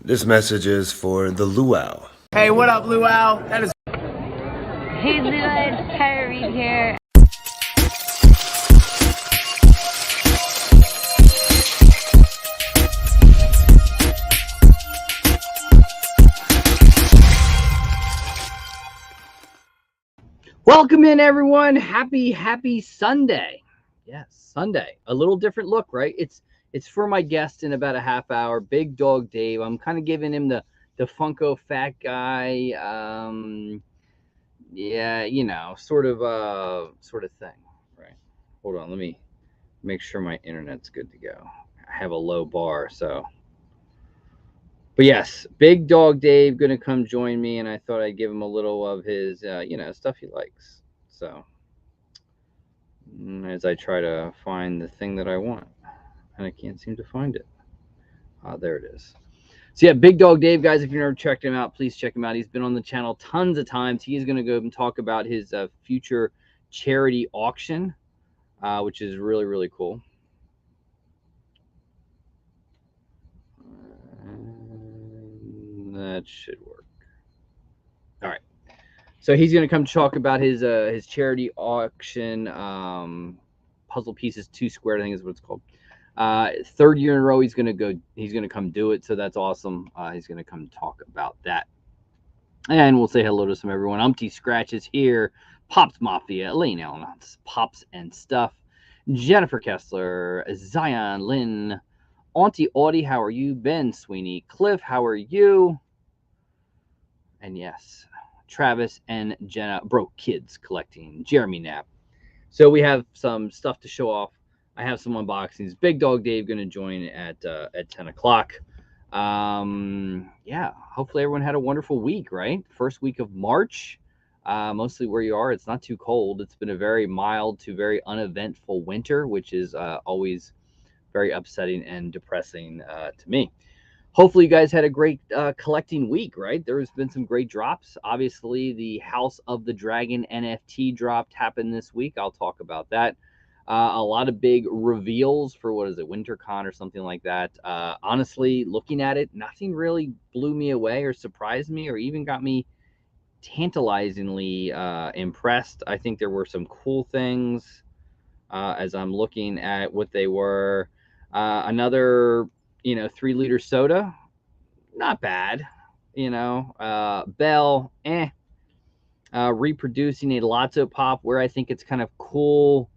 This message is for the Luau. Hey, what up, Luau? That is. Hey, Luau, it's Tara Reid here. Welcome in, everyone. Happy Sunday. Yes, Sunday. A little different look, right? It's for my guest in about a half hour, Big Dog Dave. I'm kind of giving him the Funko fat guy, yeah, you know, sort of thing, right? Hold on, let me make sure my internet's good to go. I have a low bar, so. But yes, Big Dog Dave going to come join me, and I thought I'd give him a little of his, stuff he likes. So, as I try to find the thing that I want, and I can't seem to find it. There it is. So yeah, Big Dog Dave, guys, if you've never checked him out, please check him out. He's been on the channel tons of times. He is going to go and talk about his future charity auction, which is really, really cool. That should work. All right. So he's going to come talk about his charity auction, puzzle pieces 2 squared, I think is what it's called. Third year in a row, he's going to come do it. So that's awesome. He's going to come talk about that. And we'll say hello to some everyone. Umpty Scratches here. Pops Mafia, Elaine Allen, Pops and Stuff. Jennifer Kessler, Zion, Lynn, Auntie Audie, how are you? Ben Sweeney, Cliff, how are you? And yes, Travis and Jenna, Broke Kids Collecting, Jeremy Knapp. So we have some stuff to show off. I have some unboxings. Big Dog Dave going to join at 10 o'clock. Yeah, hopefully everyone had a wonderful week, right? First week of March, mostly where you are. It's not too cold. It's been a very mild to very uneventful winter, which is always very upsetting and depressing to me. Hopefully you guys had a great collecting week, right? There's been some great drops. Obviously, the House of the Dragon NFT dropped happened this week. I'll talk about that. A lot of big reveals for, what is it, WinterCon or something like that. Honestly, looking at it, nothing really blew me away or surprised me or even got me tantalizingly impressed. I think there were some cool things as I'm looking at what they were. Another, 3-liter soda, not bad. Bell, reproducing a Lotso Pop, where I think it's kind of cool.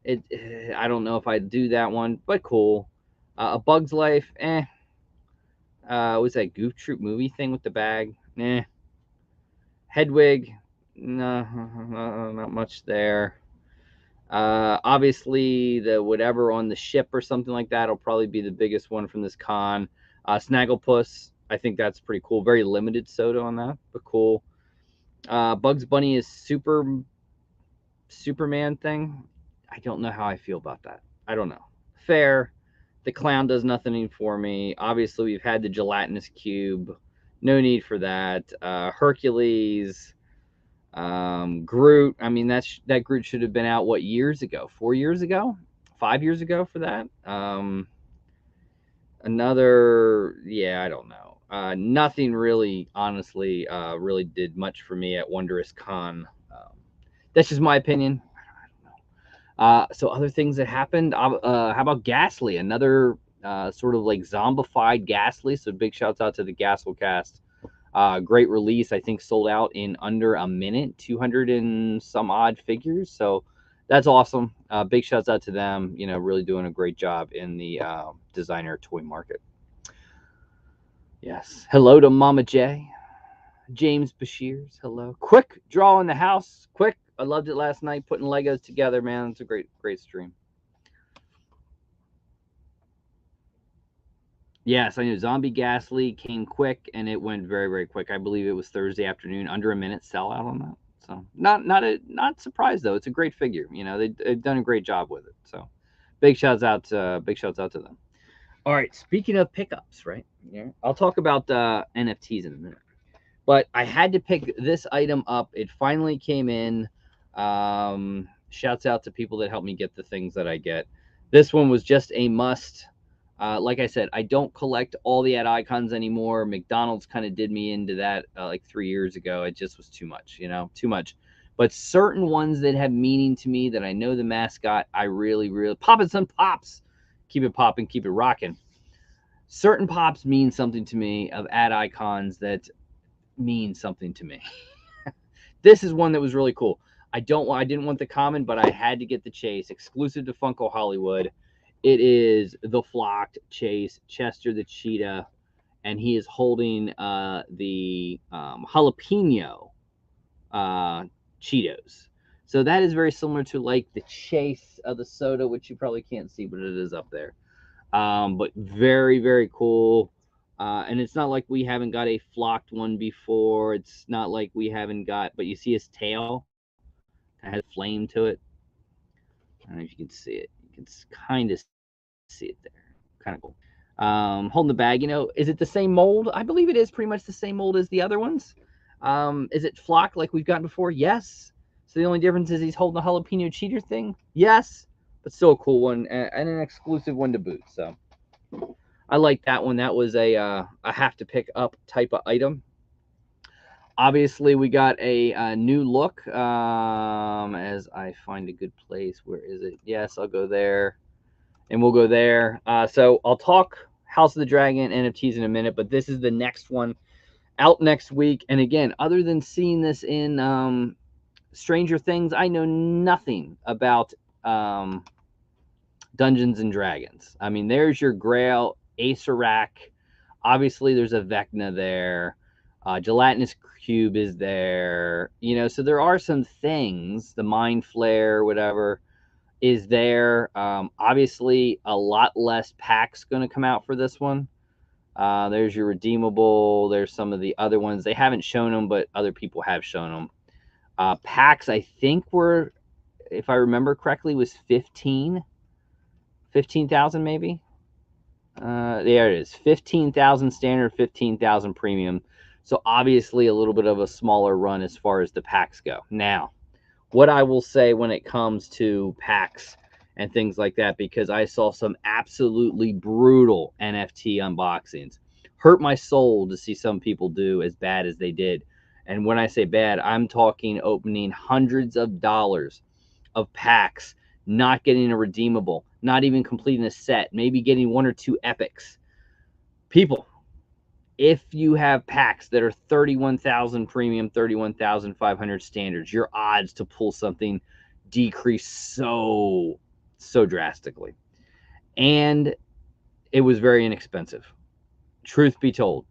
I don't know if I'd do that one, but cool. A Bug's Life, was that Goof Troop movie thing with the bag? Hedwig, no, not much there. Obviously, the whatever on the ship or something like that will probably be the biggest one from this con. Snagglepuss, I think that's pretty cool. Very limited soda on that, but cool. Bugs Bunny is Superman thing. I don't know how I feel about that. I don't know. Fair. The clown does nothing for me. Obviously, we've had the gelatinous cube. No need for that. Hercules. Groot. I mean, that Groot should have been out, what, years ago? 4 years ago? 5 years ago for that? Another, yeah, I don't know. Nothing really, honestly, really did much for me at Wondrous Con. That's just my opinion. So other things that happened, how about Ghastly? Another sort of like zombified Ghastly. So big shouts out to the Ghastlecast. Great release. I think sold out in under a minute, 200 and some odd figures. So that's awesome. Big shouts out to them. Really doing a great job in the designer toy market. Yes. Hello to Mama J. James Bashirs. Hello. Quick draw in the house. Quick. I loved it last night, putting Legos together, man. It's a great stream. Yes, I knew Zombie Ghastly came quick, and it went very, very quick. I believe it was Thursday afternoon, under a minute sellout on that. So not surprised though. It's a great figure. They've done a great job with it. So big shouts out to them. All right, speaking of pickups, right? Yeah, I'll talk about NFTs in a minute. But I had to pick this item up. It finally came in. Shouts out to people that help me get the things that I get. This one was just a must. Like I said, I don't collect all the ad icons anymore. McDonald's kind of did me into that like 3 years ago. It just was too much, too much. But certain ones that have meaning to me, that I know the mascot, I really, really Poppin' Sun Pops. Keep it popping, keep it rocking. Certain pops mean something to me, of ad icons that mean something to me. This is one that was really cool. I didn't want the common, but I had to get the Chase, exclusive to Funko Hollywood. It is the flocked Chase, Chester the cheetah, and he is holding the jalapeno Cheetos. So that is very similar to like the Chase of the soda, which you probably can't see, but it is up there. But very, very cool. And it's not like we haven't got a flocked one before. It's not like we haven't got, but you see his tail? It has flame to it. I don't know if you can see it. You can kind of see it there. Kind of cool. Holding the bag, is it the same mold? I believe it is pretty much the same mold as the other ones. Is it flocked like we've gotten before? Yes. So the only difference is he's holding the jalapeno cheater thing? Yes. But still a cool one, and an exclusive one to boot. So I like that one. That was a have to pick up type of item. Obviously, we got a new look. As I find a good place. Where is it? Yes, I'll go there. And we'll go there. So I'll talk House of the Dragon NFTs in a minute, but this is the next one out next week. And again, other than seeing this in Stranger Things, I know nothing about Dungeons and Dragons. I mean, there's your Grail, Acerach. Obviously, there's a Vecna there. Gelatinous Cube is there. So there are some things. The Mind Flare, whatever, is there. Obviously, a lot less packs going to come out for this one. There's your redeemable. There's some of the other ones. They haven't shown them, but other people have shown them. Packs, I think, were, if I remember correctly, was 15,000 maybe. There it is. 15,000 standard, 15,000 premium. So obviously a little bit of a smaller run as far as the packs go. Now, what I will say when it comes to packs and things like that, because I saw some absolutely brutal NFT unboxings. Hurt my soul to see some people do as bad as they did. And when I say bad, I'm talking opening hundreds of dollars of packs, not getting a redeemable, not even completing a set, maybe getting one or two epics. People, if you have packs that are 31,000 premium, 31,500 standards, your odds to pull something decrease so drastically. And it was very inexpensive. Truth be told,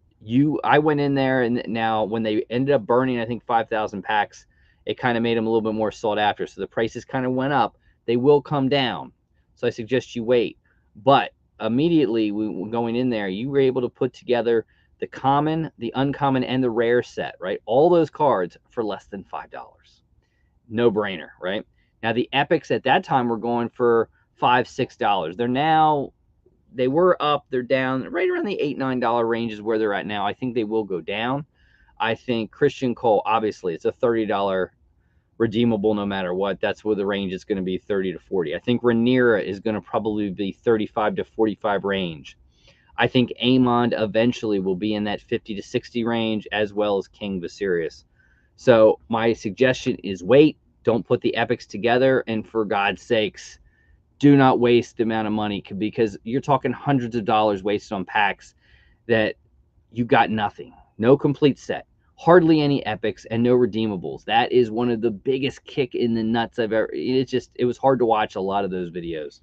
I went in there, and now when they ended up burning, I think 5,000 packs, it kind of made them a little bit more sought after. So the prices kind of went up. They will come down. So I suggest you wait. But immediately going in there, you were able to put together the common, the uncommon, and the rare set, right? All those cards for less than $5. No brainer, right? Now the epics at that time were going for $5, $6. They were up, they're down right around the $8, $9 range is where they're at now. I think they will go down. I think Christian Cole, obviously, it's a $30 redeemable no matter what. That's where the range is going to be, 30 to 40. I think Rhaenyra is going to probably be 35 to 45 range. I think Aemond eventually will be in that 50 to 60 range, as well as King Viserys. So my suggestion is wait. Don't put the epics together. And for God's sakes, do not waste the amount of money, because you're talking hundreds of dollars wasted on packs that you got nothing. No complete set. Hardly any epics, and no redeemables. That is one of the biggest kick in the nuts I've ever. It was hard to watch a lot of those videos.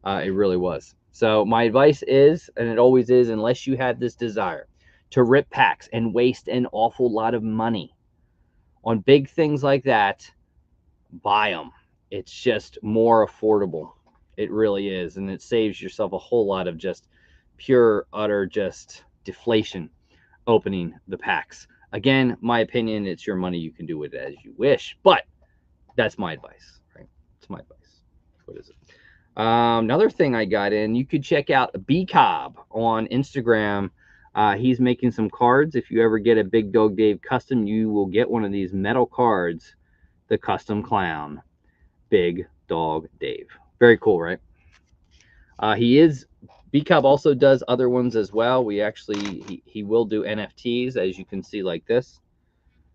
It really was. So my advice is, and it always is, unless you have this desire to rip packs and waste an awful lot of money on big things like that, buy them. It's just more affordable. It really is. And it saves yourself a whole lot of just pure, utter, just deflation opening the packs. Again, my opinion, it's your money. You can do it as you wish. But that's my advice, right? It's my advice. What is it? Another thing I got in, you could check out B Cobb on Instagram. He's making some cards. If you ever get a Big Dog Dave custom, you will get one of these metal cards, the Custom Clown, Big Dog Dave. Very cool, right? He is B-Cub also does other ones as well. We actually, he will do NFTs, as you can see, like this.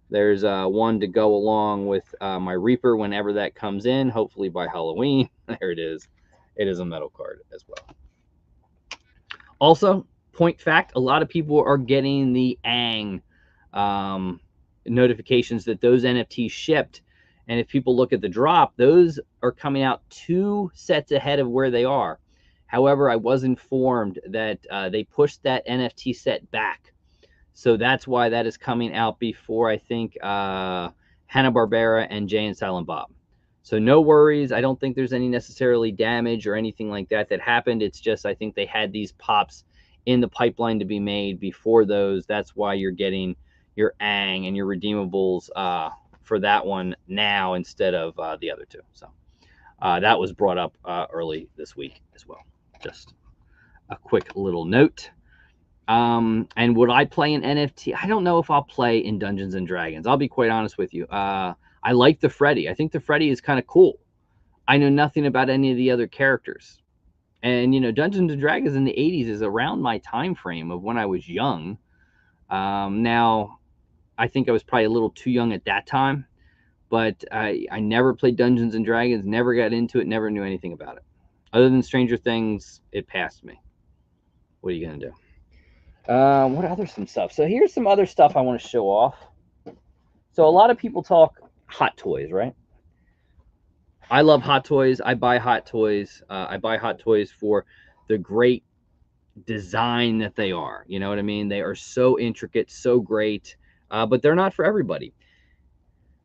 There's one to go along with my Reaper whenever that comes in, hopefully by Halloween. There it is. It is a metal card as well. Also, point fact, a lot of people are getting the ANG notifications that those NFTs shipped. And if people look at the drop, those are coming out 2 sets ahead of where they are. However, I was informed that they pushed that NFT set back. So that's why that is coming out before, I think, Hanna-Barbera and Jay and Silent Bob. So no worries. I don't think there's any necessarily damage or anything like that that happened. It's just I think they had these pops in the pipeline to be made before those. That's why you're getting your ANG and your redeemables for that one now instead of the other two. So that was brought up early this week as well. Just a quick little note. And would I play an NFT? I don't know if I'll play in Dungeons and Dragons. I'll be quite honest with you. I like the Freddy. I think the Freddy is kind of cool. I know nothing about any of the other characters. And, you know, Dungeons and Dragons in the 80s is around my time frame of when I was young. Now, I think I was probably a little too young at that time. But I never played Dungeons and Dragons, never got into it, never knew anything about it. Other than Stranger Things, it passed me. What are you going to do? What other some stuff? So here's some other stuff I want to show off. So a lot of people talk Hot Toys, right? I love Hot Toys. I buy Hot Toys. I buy Hot Toys for the great design that they are. You know what I mean? They are so intricate, so great, but they're not for everybody.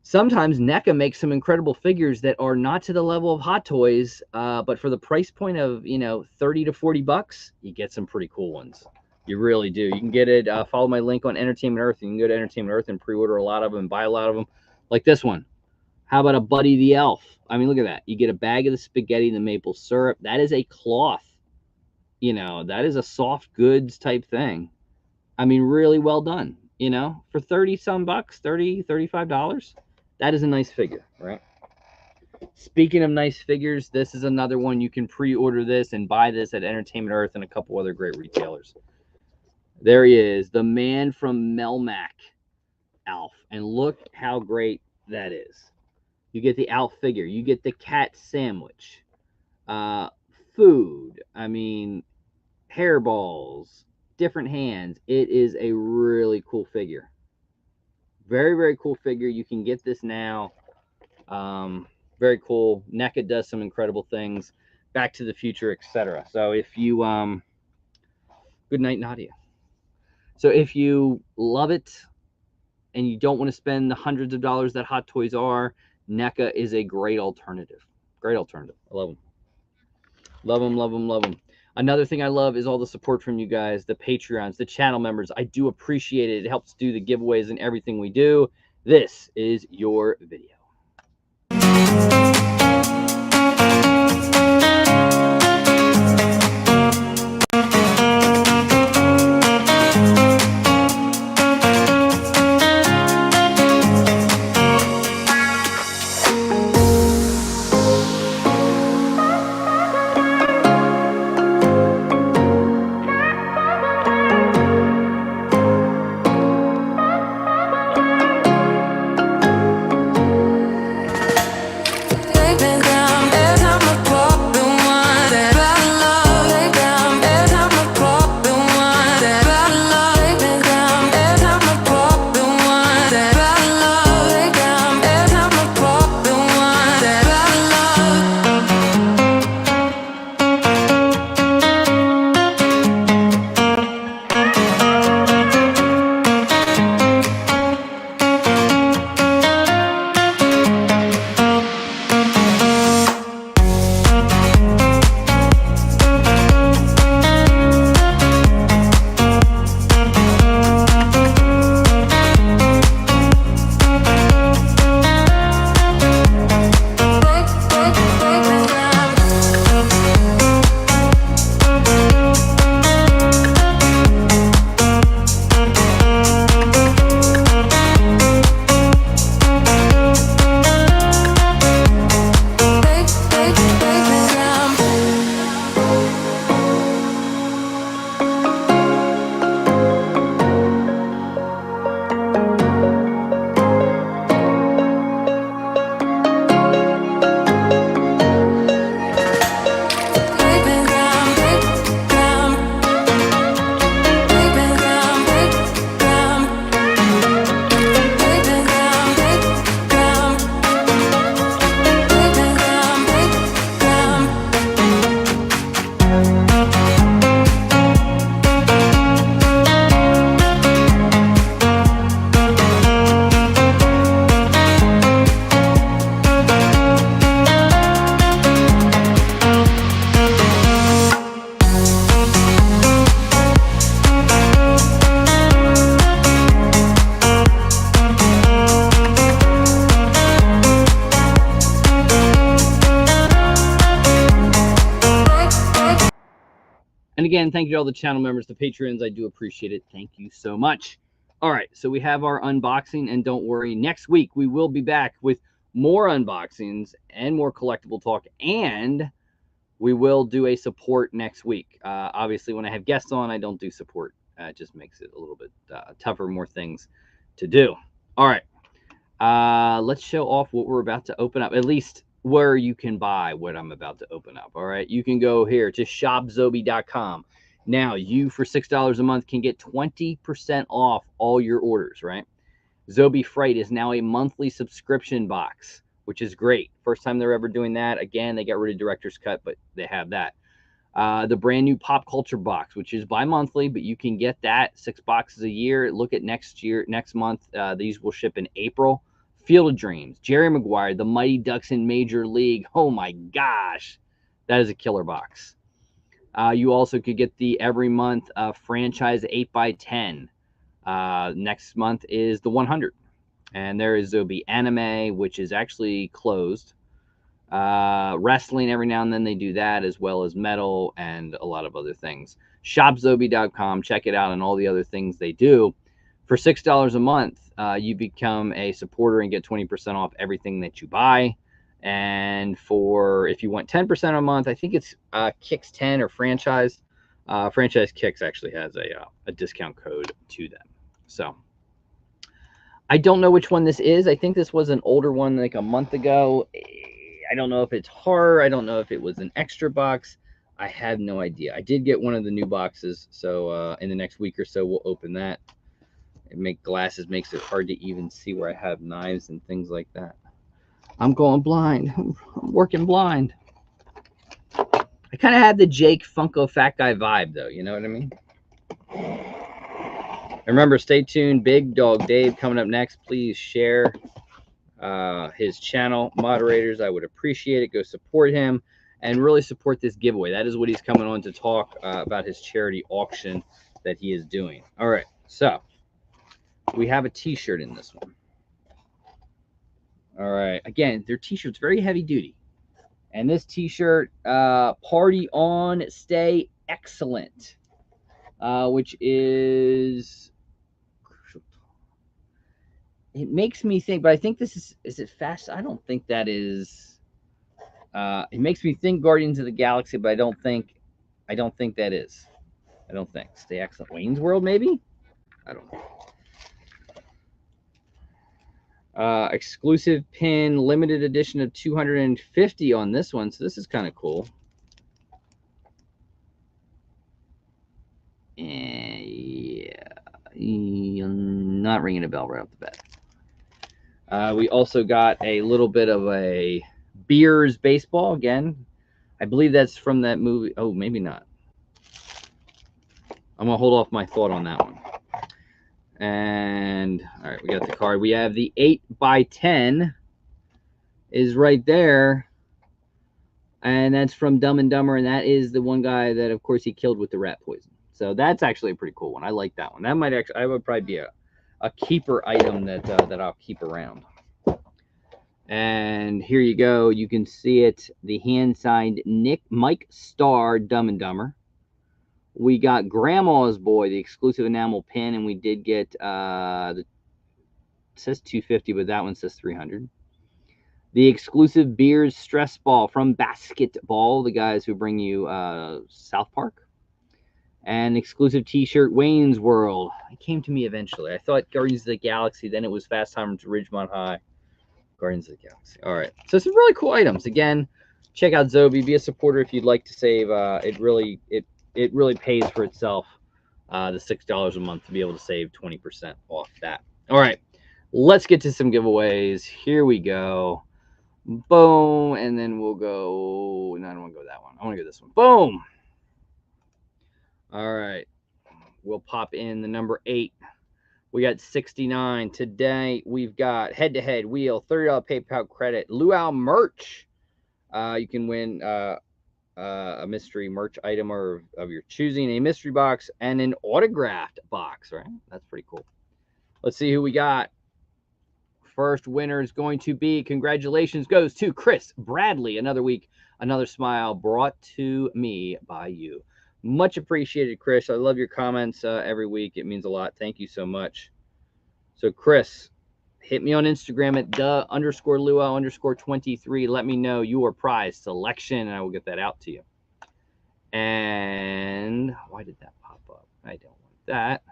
Sometimes NECA makes some incredible figures that are not to the level of Hot Toys, but for the price point of, you know, 30 to 40 bucks, you get some pretty cool ones. You really do. You can get it. Follow my link on Entertainment Earth. You can go to Entertainment Earth and pre-order a lot of them, buy a lot of them, like this one. How about a Buddy the Elf? I mean, look at that. You get a bag of the spaghetti, the maple syrup. That is a cloth. You know, that is a soft goods type thing. I mean, really well done. You know, for 30 some bucks, $30, $35. That is a nice figure, right? Speaking of nice figures, this is another one. You can pre-order this and buy this at Entertainment Earth and a couple other great retailers. There he is, the man from Melmac, Alf. And look how great that is. You get the Alf figure. You get the cat sandwich. Food. I mean, hairballs. Different hands. It is a really cool figure. Very, very cool figure. You can get this now. Very cool. NECA does some incredible things. Back to the Future, etc. So if you... good night, Nadia. So if you love it and you don't want to spend the hundreds of dollars that Hot Toys are, NECA is a great alternative. Great alternative. I love them. Love them, love them, love them. Another thing I love is all the support from you guys, the Patreons, the channel members. I do appreciate it. It helps do the giveaways and everything we do. This is your video. again, thank you to all the channel members, the patrons. I do appreciate it. Thank you so much. All right, so we have our unboxing, and don't worry, next week we will be back with more unboxings and more collectible talk, and we will do a support next week. Obviously, when I have guests on, I don't do support. It just makes it a little bit tougher, more things to do. All right, let's show off what we're about to open up, at least where you can buy what I'm about to open up. All right, you can go here to shopzobi.com. Now, you for $6 a month can get 20% off all your orders, right? Zobi Freight is now a monthly subscription box, which is great. First time they're ever doing that. Again, they got rid of Director's Cut, but they have that. The brand new Pop Culture box, which is bi-monthly, but you can get that 6 boxes a year. Look at next month. These will ship in April. Field of Dreams, Jerry Maguire, the Mighty Ducks in Major League. Oh my gosh, that is a killer box. You also could get the every month franchise 8x10. Next month is the 100. And there is Zobi Anime, which is actually closed. Wrestling, every now and then they do that, as well as metal and a lot of other things. Shopzobi.com, check it out, and all the other things they do. For $6 a month, you become a supporter and get 20% off everything that you buy. And for, if you want 10% a month, I think it's Kicks 10 or Franchise. Franchise Kicks actually has a discount code to them. So I don't know which one this is. I think this was an older one, like a month ago. I don't know if it's horror. I don't know if it was an extra box. I have no idea. I did get one of the new boxes, so in the next week or so, we'll open that. Glasses makes it hard to even see where I have knives and things like that. I'm going blind. I'm working blind. I kind of have the Jake Funko Fat Guy vibe, though. You know what I mean? Remember, stay tuned. Big Dog Dave coming up next. Please share his channel. Moderators, I would appreciate it. Go support him and really support this giveaway. That is what he's coming on to talk about, his charity auction that he is doing. All right, so we have a t-shirt in this one. All right, again, their t-shirt's very heavy duty. And this t-shirt, Party On, Stay Excellent, which is, it makes me think, but I think this is it Fast? I don't think that is, it makes me think Guardians of the Galaxy, but I don't think that is. I don't think. Stay Excellent. Wayne's World, maybe? I don't know. Exclusive pin, limited edition of 250 on this one, so this is kind of cool. Yeah, not ringing a bell right off the bat. We also got a little bit of a Beers baseball again. I believe that's from that movie. Oh, maybe not. I'm gonna hold off my thought on that one. And all right, we got the card. We have the 8x10 is right there, and that's from Dumb and Dumber, and that is the one guy that, of course, he killed with the rat poison. So that's actually a pretty cool one. I like that one. That might actually, I would probably be a keeper item that I'll keep around. And here you go. You can see it. The hand signed Mike Starr, Dumb and Dumber. We got Grandma's Boy, the exclusive enamel pin, and we did get, it says 250, but that one says 300. The exclusive Beers stress ball from Basketball, the guys who bring you South Park. And exclusive t-shirt, Wayne's World. It came to me eventually. I thought Guardians of the Galaxy, then it was Fast Times at Ridgemont High. Guardians of the Galaxy. All right. So some really cool items. Again, check out Zobi. Be a supporter if you'd like to save. It really pays for itself, the $6 a month, to be able to save 20% off that. All right. Let's get to some giveaways. Here we go. Boom. And then we'll go. No, I don't want to go that one. I want to go this one. Boom. All right. We'll pop in the number 8. We got 69. Today, we've got head-to-head wheel, $30 PayPal credit, Luau merch. You can win a mystery merch item or of your choosing, a mystery box, and an autographed box, right? That's pretty cool. Let's see who we got. First winner is going to be, congratulations, goes to Chris Bradley. Another week, another smile brought to me by you. Much appreciated, Chris. I love your comments every week. It means a lot. Thank you so much. So, Chris, hit me on Instagram at _Luau_23. Let me know your prize selection, and I will get that out to you. And why did that pop up? I don't want that.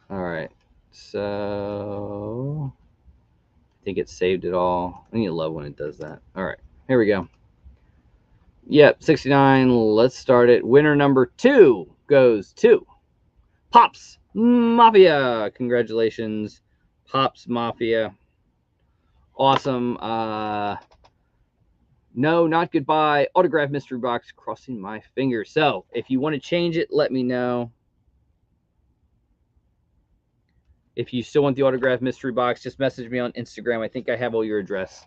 All right. So I think it saved it all. I need to love when it does that. All right. Here we go. Yep, 69. Let's start it. Winner number 2 goes to Pops Mafia. Congratulations, Pops Mafia. Awesome. No, not goodbye. Autograph mystery box. Crossing my fingers. So if you want to change it, let me know. If you still want the autograph mystery box, just message me on Instagram. I think I have all your address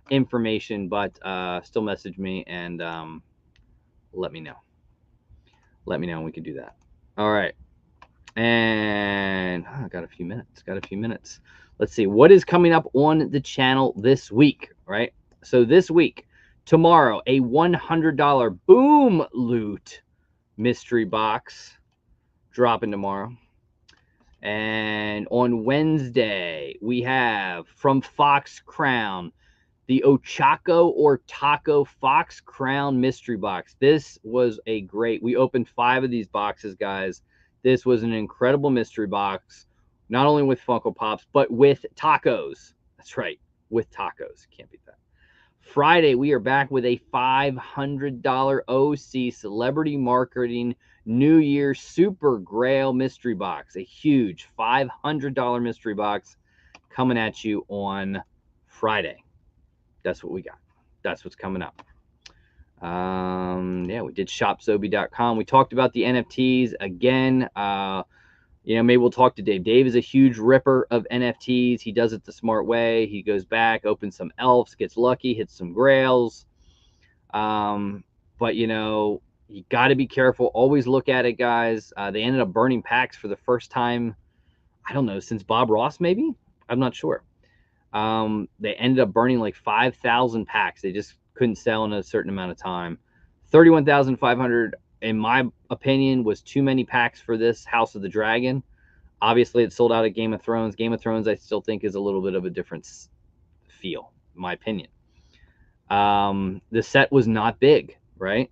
information, but still message me and let me know. Let me know and we can do that. All right. And I got a few minutes. Let's see what is coming up on the channel this week, right? So this week, tomorrow, a $100 Boom Loot mystery box dropping tomorrow. And on Wednesday, we have from Fox Crown, the Ochako or Taco Fox Crown mystery box. This was a great, we opened 5 of these boxes, guys. This was an incredible mystery box, not only with Funko Pops, but with tacos. That's right, with tacos. Can't beat that. Friday, we are back with a $500 OC Celebrity Marketing New Year Super Grail mystery box. A huge $500 mystery box coming at you on Friday. That's what we got. That's what's coming up. Yeah, we did shopzobi.com. We talked about the NFTs again. Maybe we'll talk to Dave. Dave is a huge ripper of NFTs. He does it the smart way. He goes back, opens some elves, gets lucky, hits some grails. But you got to be careful. Always look at it, guys. They ended up burning packs for the first time, I don't know, since Bob Ross, maybe? I'm not sure. They ended up burning like 5,000 packs. They just couldn't sell in a certain amount of time. 31,500, in my opinion, was too many packs for this House of the Dragon. Obviously, it sold out at Game of Thrones. Game of Thrones, I still think, is a little bit of a different feel, in my opinion. The set was not big, right?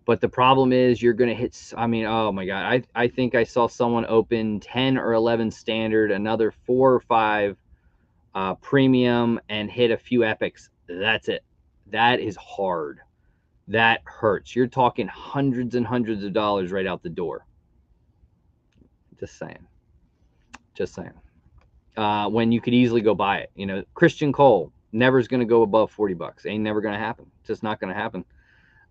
But the problem is you're going to hit, oh my God. I think I saw someone open 10 or 11 standard, another 4 or 5 premium, and hit a few epics. That's it. That is hard. That hurts. You're talking hundreds and hundreds of dollars right out the door. Just saying. When you could easily go buy it. Christian Cole never is going to go above 40 bucks. Ain't never going to happen. Just not going to happen.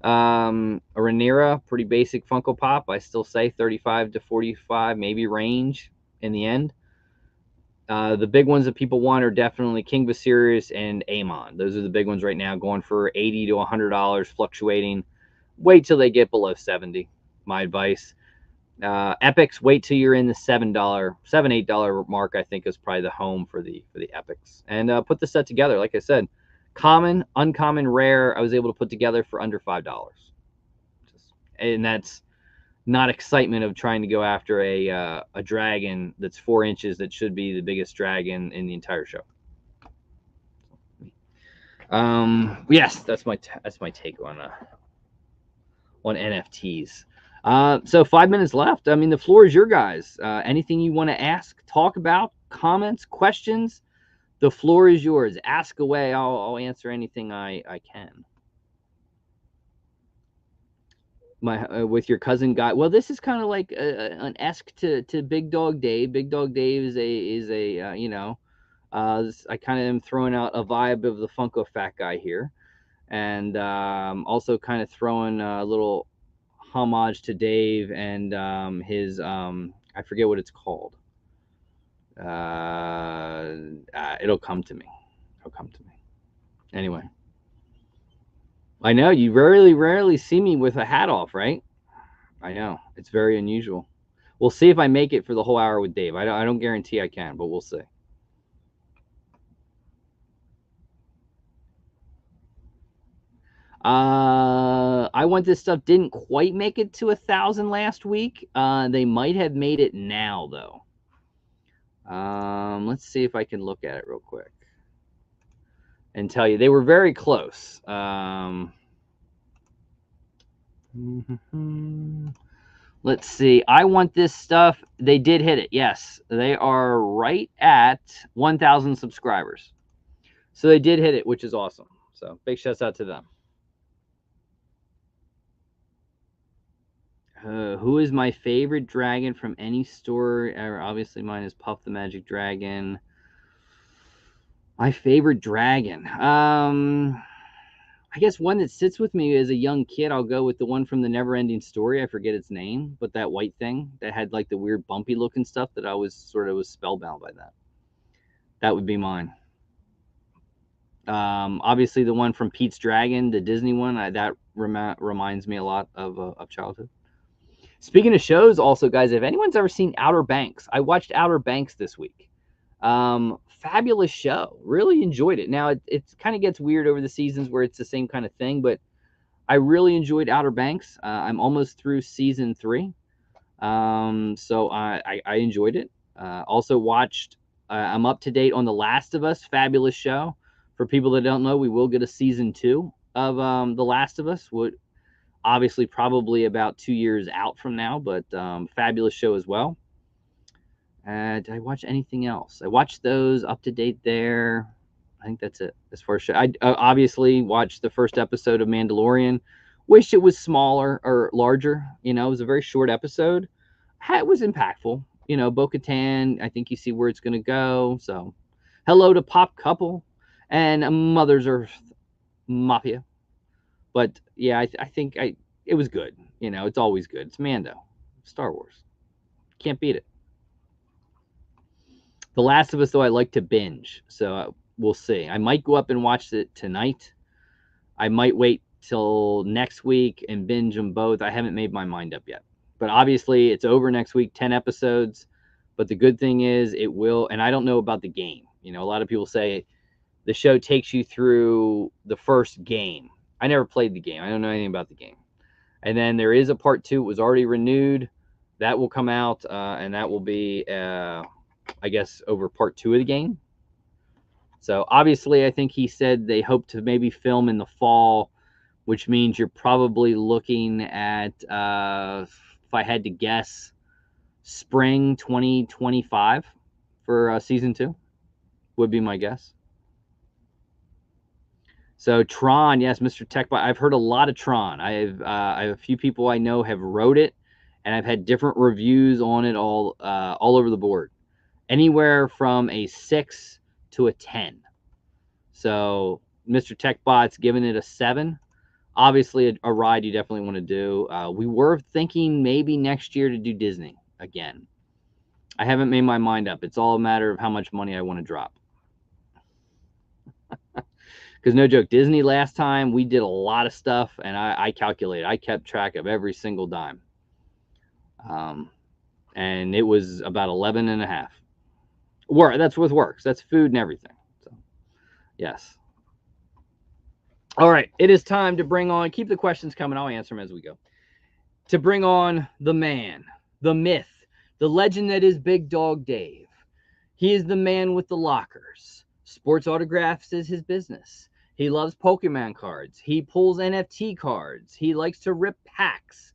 A Rhaenyra, pretty basic Funko Pop. I still say 35 to 45, maybe range in the end. The big ones that people want are definitely King Viserys and Aemon. Those are the big ones right now, going for $80 to $100, fluctuating. Wait till they get below 70. My advice. Epics, wait till you're in the $7, $8 mark. I think is probably the home for the epics. And put the set together. Like I said, common, uncommon, rare. I was able to put together for under $5. And that's not excitement of trying to go after a dragon that's 4 inches that should be the biggest dragon in the entire show. Yes, that's my take on NFTs. So 5 minutes left. The floor is your guys. Anything you want to ask, talk about, comments, questions? The floor is yours. Ask away. I'll answer anything I can. With your cousin guy. Well, this is kind of like an esque to Big Dog Dave. Big Dog Dave is a I kind of am throwing out a vibe of the Funko Fat Guy here, and also kind of throwing a little homage to Dave and his I forget what it's called. It'll come to me. Anyway. I know you rarely see me with a hat off, right? I know it's very unusual. We'll see if I make it for the whole hour with Dave. I don't guarantee I can, but we'll see. I Want This Stuff didn't quite make it to 1,000 last week. They might have made it now, though. Let's see if I can look at it real quick and tell you. They were very close. Let's see. I Want This Stuff. They did hit it. Yes. They are right at 1,000 subscribers. So they did hit it, which is awesome. So big shouts out to them. Who is my favorite dragon from any story? Obviously, mine is Puff the Magic Dragon. My favorite dragon. I guess one that sits with me as a young kid, I'll go with the one from the Never-Ending Story. I forget its name, but that white thing that had like the weird bumpy looking stuff that I was spellbound by that. That would be mine. Obviously, the one from Pete's Dragon, the Disney one, that reminds me a lot of childhood. Speaking of shows, also, guys, if anyone's ever seen Outer Banks, I watched Outer Banks this week. Fabulous show. Really enjoyed it. Now, it kind of gets weird over the seasons where it's the same kind of thing, but I really enjoyed Outer Banks. I'm almost through season 3. So I enjoyed it. Also watched, I'm up to date on The Last of Us. Fabulous show. For people that don't know, we will get a season 2 of The Last of Us. Obviously probably about 2 years out from now, but fabulous show as well. Did I watch anything else? I watched those, up to date there. I think that's it as far as show. I obviously watched the first episode of Mandalorian. Wish it was smaller or larger. You know, it was a very short episode. It was impactful. You know, Bo-Katan, I think you see where it's going to go. So, hello to Pop Couple and Mother's Earth Mafia. But yeah, I think it was good. You know, it's always good. It's Mando, Star Wars. Can't beat it. The Last of Us, though, I like to binge, so we'll see. I might go up and watch it tonight. I might wait till next week and binge them both. I haven't made my mind up yet. But obviously, it's over next week, 10 episodes. But the good thing is it will, and I don't know about the game. You know, a lot of people say the show takes you through the first game. I never played the game. I don't know anything about the game. And then there is a part 2. It was already renewed. That will come out, and that will be, I guess, over part 2 of the game. So obviously, I think he said they hope to maybe film in the fall, which means you're probably looking at, if I had to guess, spring 2025 for season 2 would be my guess. So Tron, yes, Mr. Techbot. I've heard a lot of Tron. I have a few people I know have wrote it, and I've had different reviews on it all over the board, anywhere from a 6 to a 10. So Mr. Techbot's giving it a 7. Obviously, a ride you definitely want to do. We were thinking maybe next year to do Disney again. I haven't made my mind up. It's all a matter of how much money I want to drop. Because no joke, Disney last time, we did a lot of stuff, and I calculated. I kept track of every single dime. And it was about 11 and a half. That's with works. That's food and everything. So, yes. All right. It is time to bring on, keep the questions coming. I'll answer them as we go. To bring on the man, the myth, the legend that is Big Dog Dave. He is the man with the lockers. Sports autographs is his business. He loves Pokemon cards. He pulls NFT cards. He likes to rip packs.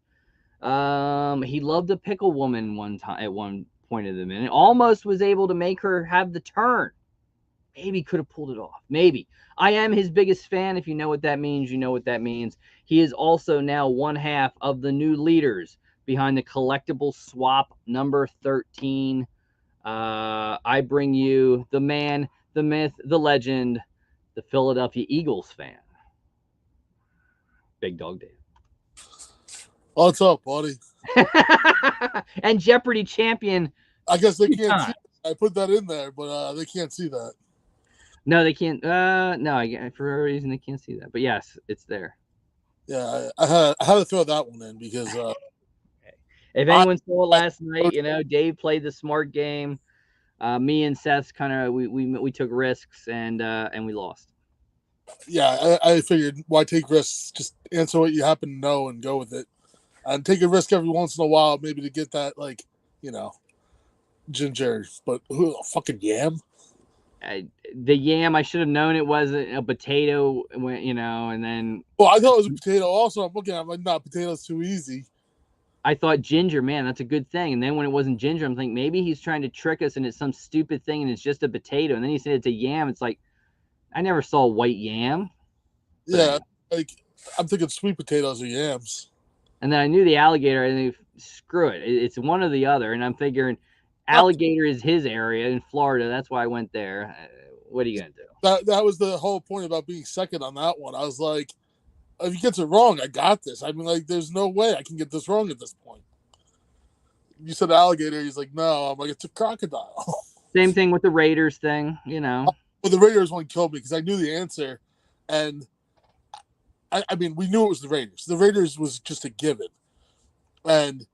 He loved a pickle woman one time at one point of the minute. Almost was able to make her have the turn. Maybe could have pulled it off. Maybe. I am his biggest fan. If you know what that means, you know what that means. He is also now one half of the new leaders behind the collectible swap number 13. I bring you the man, the myth, the legend, the Philadelphia Eagles fan, Big Dog Dave. What's up, buddy? And Jeopardy champion. I guess they can't see it. I put that in there, but they can't see that. No, they can't. No, for a reason they can't see that. But yes, it's there. Yeah, I had to throw that one in because if anyone saw it last night, you know, Dave played the smart game. Me and Seth kind of we took risks and we lost. Yeah, I figured why take risks? Just answer what you happen to know and go with it, and take a risk every once in a while, maybe to get that ginger. But who fucking yam? The yam, I should have known it wasn't a potato, and then Well, I thought it was a potato. Also, I'm looking at it, I'm like, nah, potato's too easy. I thought ginger, man, that's a good thing. And then when it wasn't ginger, I'm thinking maybe he's trying to trick us and it's some stupid thing and it's just a potato. And then he said it's a yam. It's like, I never saw a white yam. But Yeah, anyway. like I'm thinking sweet potatoes or yams. And then I knew the alligator. I think, screw it. It's one or the other. And I'm figuring alligator is his area in Florida. That's why I went there. What are you going to do? That was the whole point about being second on that one. I was like, if he gets it wrong, I got this. I mean, like, there's no way I can get this wrong at this point. You said alligator. He's like, no. I'm like, it's a crocodile. Same thing with the Raiders thing, Well, the Raiders one killed me because I knew the answer. And, I mean, we knew it was the Raiders. The Raiders was just a given. And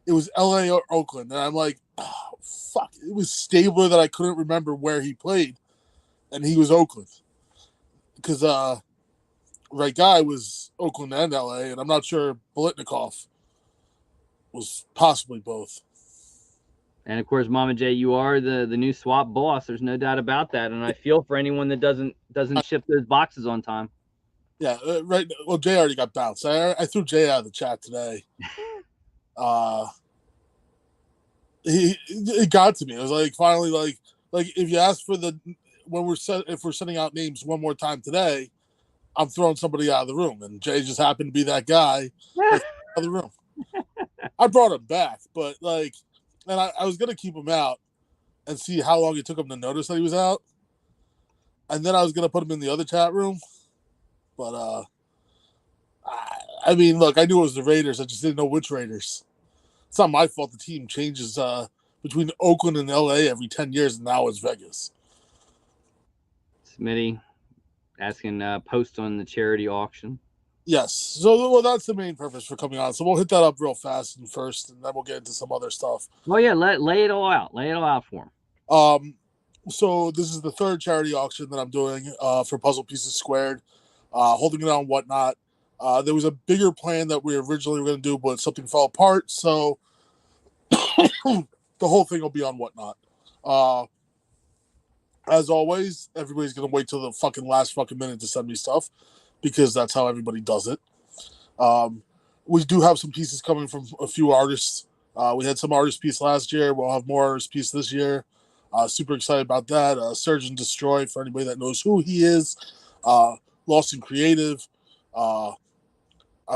it was L.A. or Oakland. And I'm like, oh, fuck. It was Stabler that I couldn't remember where he played. And he was Oakland. Because, right guy was Oakland and LA, and I'm not sure Bolitnikov was possibly both. And of course, Mama J, you are the new swap boss. There's no doubt about that. And I feel for anyone that doesn't ship those boxes on time. Yeah, right. Well, Jay already got bounced. I threw Jay out of the chat today. It got to me. It was like finally like if you ask for if we're sending out names one more time today, I'm throwing somebody out of the room, and Jay just happened to be that guy out of the room. I brought him back, but and I was gonna keep him out and see how long it took him to notice that he was out, and then I was gonna put him in the other chat room, but I mean, look, I knew it was the Raiders. I just didn't know which Raiders. It's not my fault. The team changes between Oakland and LA every 10 years, and now it's Vegas. Smitty asking post on the charity auction. Yes. So, well, that's the main purpose for coming on. So we'll hit that up real fast and first, and then we'll get into some other stuff. Well, yeah, lay it all out. Lay it all out for him. So this is the third charity auction that I'm doing for Puzzle Pieces Squared, holding it on Whatnot. There was a bigger plan that we originally were going to do, but something fell apart. So the whole thing will be on Whatnot. As always, everybody's going to wait till the fucking last fucking minute to send me stuff because that's how everybody does it. We do have some pieces coming from a few artists. We had some artist piece last year. We'll have more artist piece this year. Super excited about that. Surge and Destroy, for anybody that knows who he is. Lost in Creative. Oh,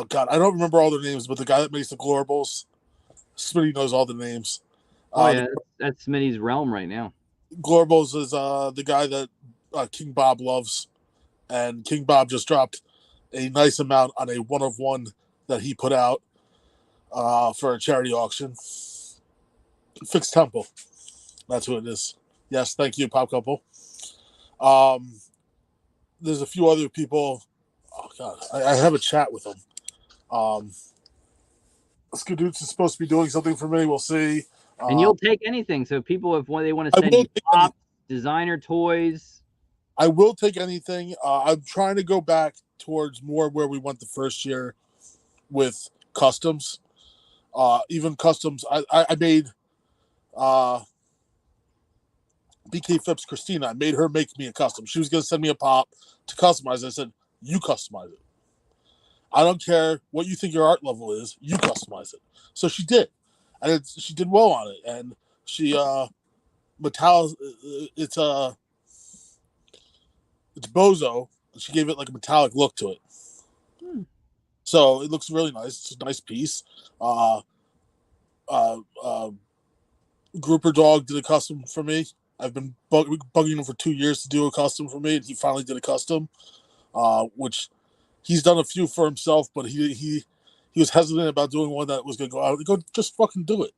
God, I don't remember all their names, but the guy that makes the Glorbles. Smitty knows all the names. Yeah, that's Smitty's realm right now. Glorbles is the guy that King Bob loves. And King Bob just dropped a nice amount on a one-of-one that he put out for a charity auction. Fixed Temple. That's who it is. Yes, thank you, Pop Couple. There's a few other people. Oh, God. I have a chat with them. Skadoots is supposed to be doing something for me. We'll see. And you'll take anything. So people, if they want to send you pop, designer toys. I will take anything. I'm trying to go back towards more where we went the first year with customs. Even customs, I made BK Phipps Christina. I made her make me a custom. She was going to send me a pop to customize. I said, you customize it. I don't care what you think your art level is. You customize it. So she did. And she did well on it. And she, it's Bozo. She gave it like a metallic look to it. So it looks really nice. It's a nice piece. Grouper Dog did a custom for me. I've been bugging him for 2 years to do a custom for me, and he finally did a custom, which he's done a few for himself, but he was hesitant about doing one that was going to go out. I go, just fucking do it.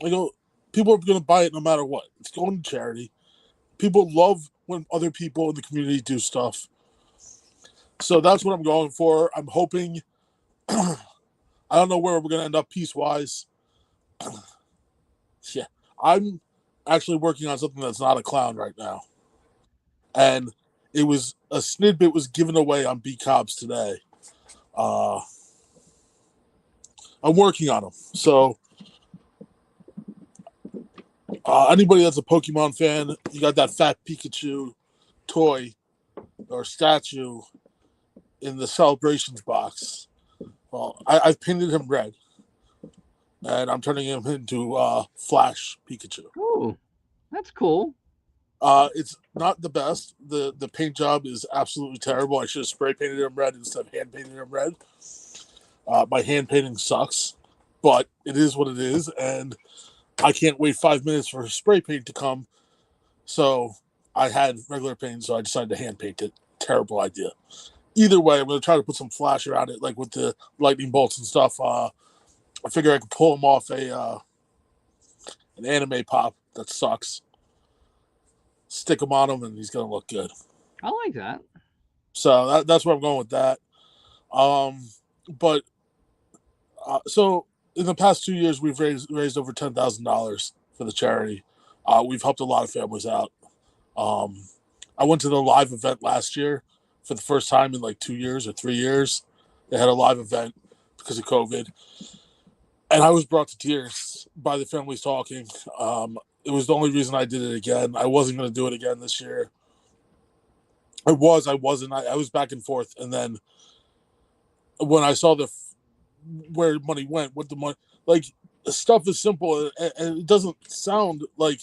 I go, people are going to buy it no matter what. It's going to charity. People love when other people in the community do stuff. So that's what I'm going for. I'm hoping, I don't know where we're going to end up piece-wise. Yeah, I'm actually working on something that's not a clown right now. And It was a snidbit was given away on B Cobs today. I'm working on them. So anybody that's a Pokemon fan, you got that fat Pikachu toy or statue in the celebrations box. Well, I've painted him red, and I'm turning him into Flash Pikachu. Oh, that's cool. It's not the best. The paint job is absolutely terrible. I should have spray painted him red instead of hand painting him red. My hand painting sucks, but it is what it is, and I can't wait 5 minutes for spray paint to come. So I had regular paint, so I decided to hand paint it. Terrible idea. Either way, I'm going to try to put some flash around it, like with the lightning bolts and stuff. I figure I could pull him off an anime pop that sucks. Stick him on him, and he's going to look good. I like that. So that's where I'm going with that. So in the past 2 years, we've raised over $10,000 for the charity. We've helped a lot of families out. I went to the live event last year for the first time in like 2 years or 3 years. They had a live event because of COVID. And I was brought to tears by the families talking. It was the only reason I did it again. I wasn't going to do it again this year. I wasn't. I was back and forth. And then when I saw where money went, what the money, like, the stuff is simple and it doesn't sound like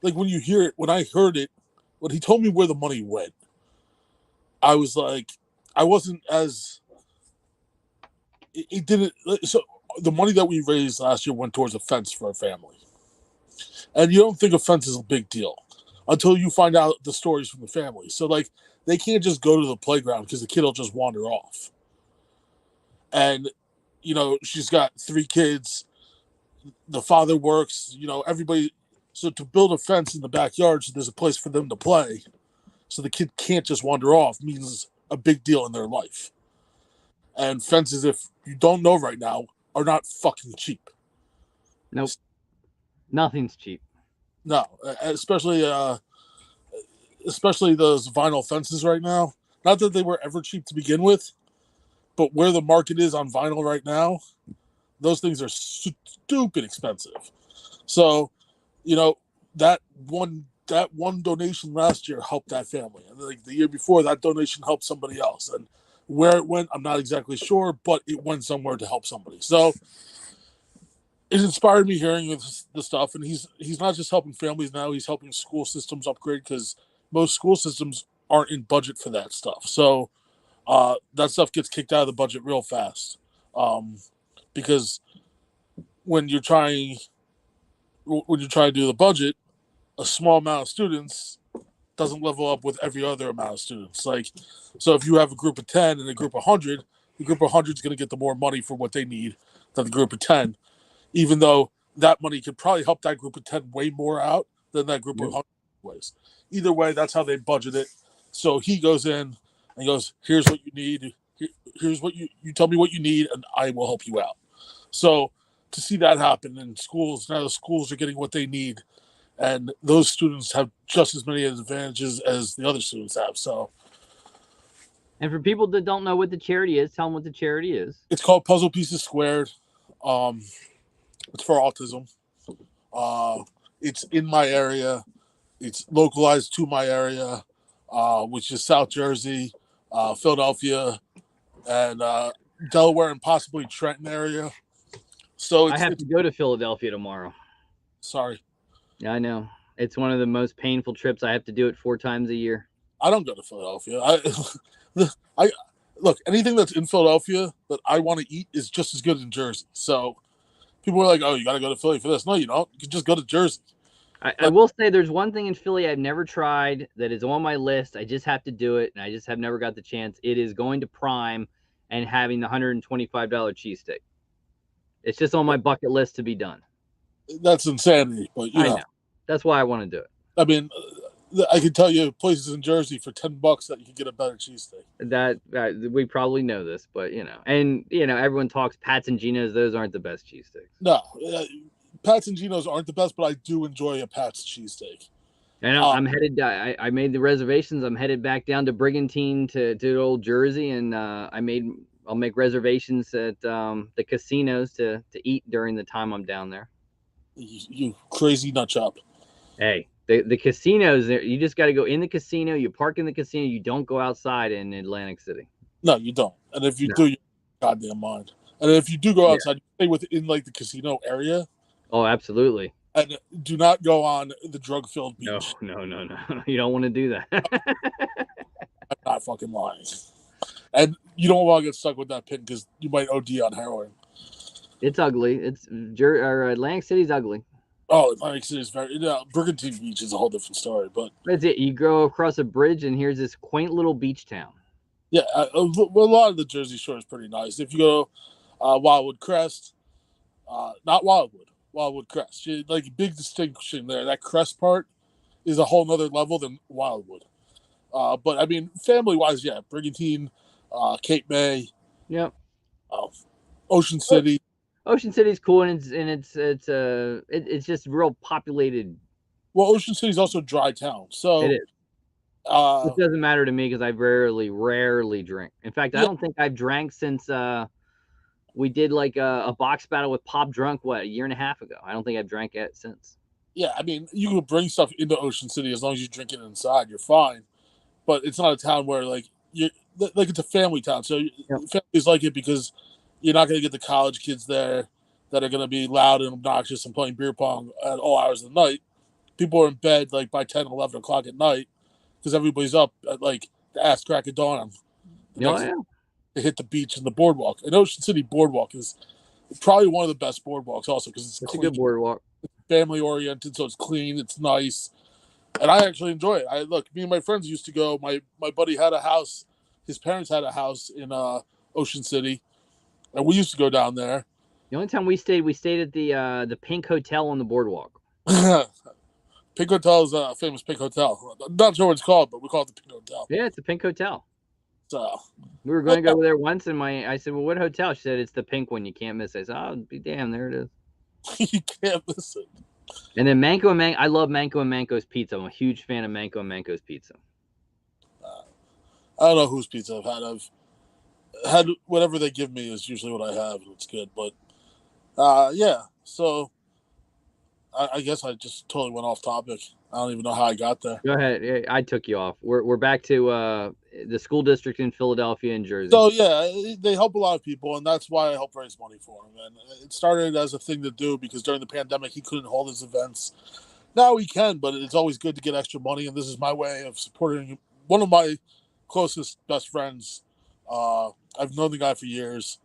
when you hear it, when I heard it, when he told me where the money went, I was like, I wasn't as, it didn't, so the money that we raised last year went towards a fence for our family. And you don't think a fence is a big deal until you find out the stories from the family. So, like, they can't just go to the playground because the kid will just wander off. And, you know, she's got 3 kids. The father works, you know, everybody. So to build a fence in the backyard so there's a place for them to play so the kid can't just wander off means a big deal in their life. And fences, if you don't know right now, are not fucking cheap. Nope. Nothing's cheap. No, especially those vinyl fences right now. Not that they were ever cheap to begin with, but where the market is on vinyl right now, those things are stupid expensive. So, you know, that one donation last year helped that family, and like the year before, that donation helped somebody else. And where it went, I'm not exactly sure, but it went somewhere to help somebody. So it inspired me hearing the stuff, and he's not just helping families now; he's helping school systems upgrade because most school systems aren't in budget for that stuff. So that stuff gets kicked out of the budget real fast because when you're trying to do the budget, a small amount of students doesn't level up with every other amount of students. Like, so if you have a group of 10 and a group of 100, the group of 100 is going to get the more money for what they need than the group of 10, even though that money could probably help that group of 10 way more out than that group of 100 ways. Either way, that's how they budget it. So he goes in and goes, here's what you need. Here's what you tell me what you need, and I will help you out. So to see that happen in schools, now the schools are getting what they need, and those students have just as many advantages as the other students have. So, and for people that don't know what the charity is, tell them what the charity is. It's called Puzzle Pieces Squared. It's for autism. It's in my area. It's localized to my area, which is South Jersey, Philadelphia, and Delaware, and possibly Trenton area. So I have to go to Philadelphia tomorrow. Sorry. Yeah, I know. It's one of the most painful trips. I have to do it 4 times a year. I don't go to Philadelphia. I look, anything that's in Philadelphia that I want to eat is just as good in Jersey. So people are like, "Oh, you got to go to Philly for this." No, you don't. You can just go to Jersey. I will say there's one thing in Philly I've never tried that is on my list. I just have to do it, and I just have never got the chance. It is going to Prime and having the $125 cheesesteak. It's just on my bucket list to be done. That's insanity, but I know. That's why I want to do it. I mean, I can tell you places in Jersey for $10 that you can get a better cheesesteak. That we probably know this, but and everyone talks Pat's and Geno's. Those aren't the best cheesesteaks. No, Pat's and Geno's aren't the best, but I do enjoy a Pat's cheesesteak. And I'm headed. I made the reservations. I'm headed back down to Brigantine to old Jersey, and I'll make reservations at the casinos to eat during the time I'm down there. You crazy nut job. Hey, the casinos there. You just got to go in the casino. You park in the casino. You don't go outside in Atlantic City. No, you don't. And if you No. do, you're goddamn mind. And if you do go Yeah. outside, you stay within like the casino area. Oh, absolutely. And do not go on the drug-filled beach. No. You don't want to do that. I'm not fucking lying. And you don't want to get stuck with that pin because you might OD on heroin. It's ugly. Atlantic City's ugly. Oh, Atlantic City is very. Brigantine Beach is a whole different story, but that's it. You go across a bridge, and here's this quaint little beach town. Yeah, a lot of the Jersey Shore is pretty nice. If you go Wildwood Crest, not Wildwood Crest. Like big distinction there. That Crest part is a whole nother level than Wildwood. But I mean, family wise, yeah, Brigantine, Cape May, yep, Ocean City. Ocean City's cool, and it's just real populated. Well, Ocean City is also a dry town, so it is. It doesn't matter to me because I rarely drink. In fact, I don't think I've drank since we did like a box battle with Pop Drunk a year and a half ago. I don't think I've drank it since. Yeah, I mean, you can bring stuff into Ocean City as long as you drink it inside, you're fine. But it's not a town where it's a family town, so families like it because you're not going to get the college kids there that are going to be loud and obnoxious and playing beer pong at all hours of the night. People are in bed like by 10, 11 o'clock at night because everybody's up at like the ass crack of dawn. They hit the beach and the boardwalk. And Ocean City Boardwalk is probably one of the best boardwalks also because it's a good boardwalk. It's family oriented, so it's clean, it's nice. And I actually enjoy it. Me and my friends used to go. My buddy had a house. His parents had a house in Ocean City, and we used to go down there. The only time we stayed at the Pink Hotel on the boardwalk. Pink Hotel is a famous Pink Hotel. I'm not sure what it's called, but we call it the Pink Hotel. Yeah, it's the Pink Hotel. So we were going to go there once, and I said, "Well, what hotel?" She said, "It's the pink one. You can't miss it." I said, "Oh, be damn, there it is." You can't miss it. And then Manco and I love Manco and Manco's pizza. I'm a huge fan of Manco and Manco's pizza. I don't know whose pizza I've had. I've had whatever they give me is usually what I have, and it's good. But yeah, so I guess I just totally went off topic. I don't even know how I got there. Go ahead. I took you off. We're back to the school district in Philadelphia and Jersey. So yeah, they help a lot of people, and that's why I help raise money for them. And it started as a thing to do because during the pandemic he couldn't hold his events. Now he can, but it's always good to get extra money, and this is my way of supporting one of my closest best friends. I've known the guy for years.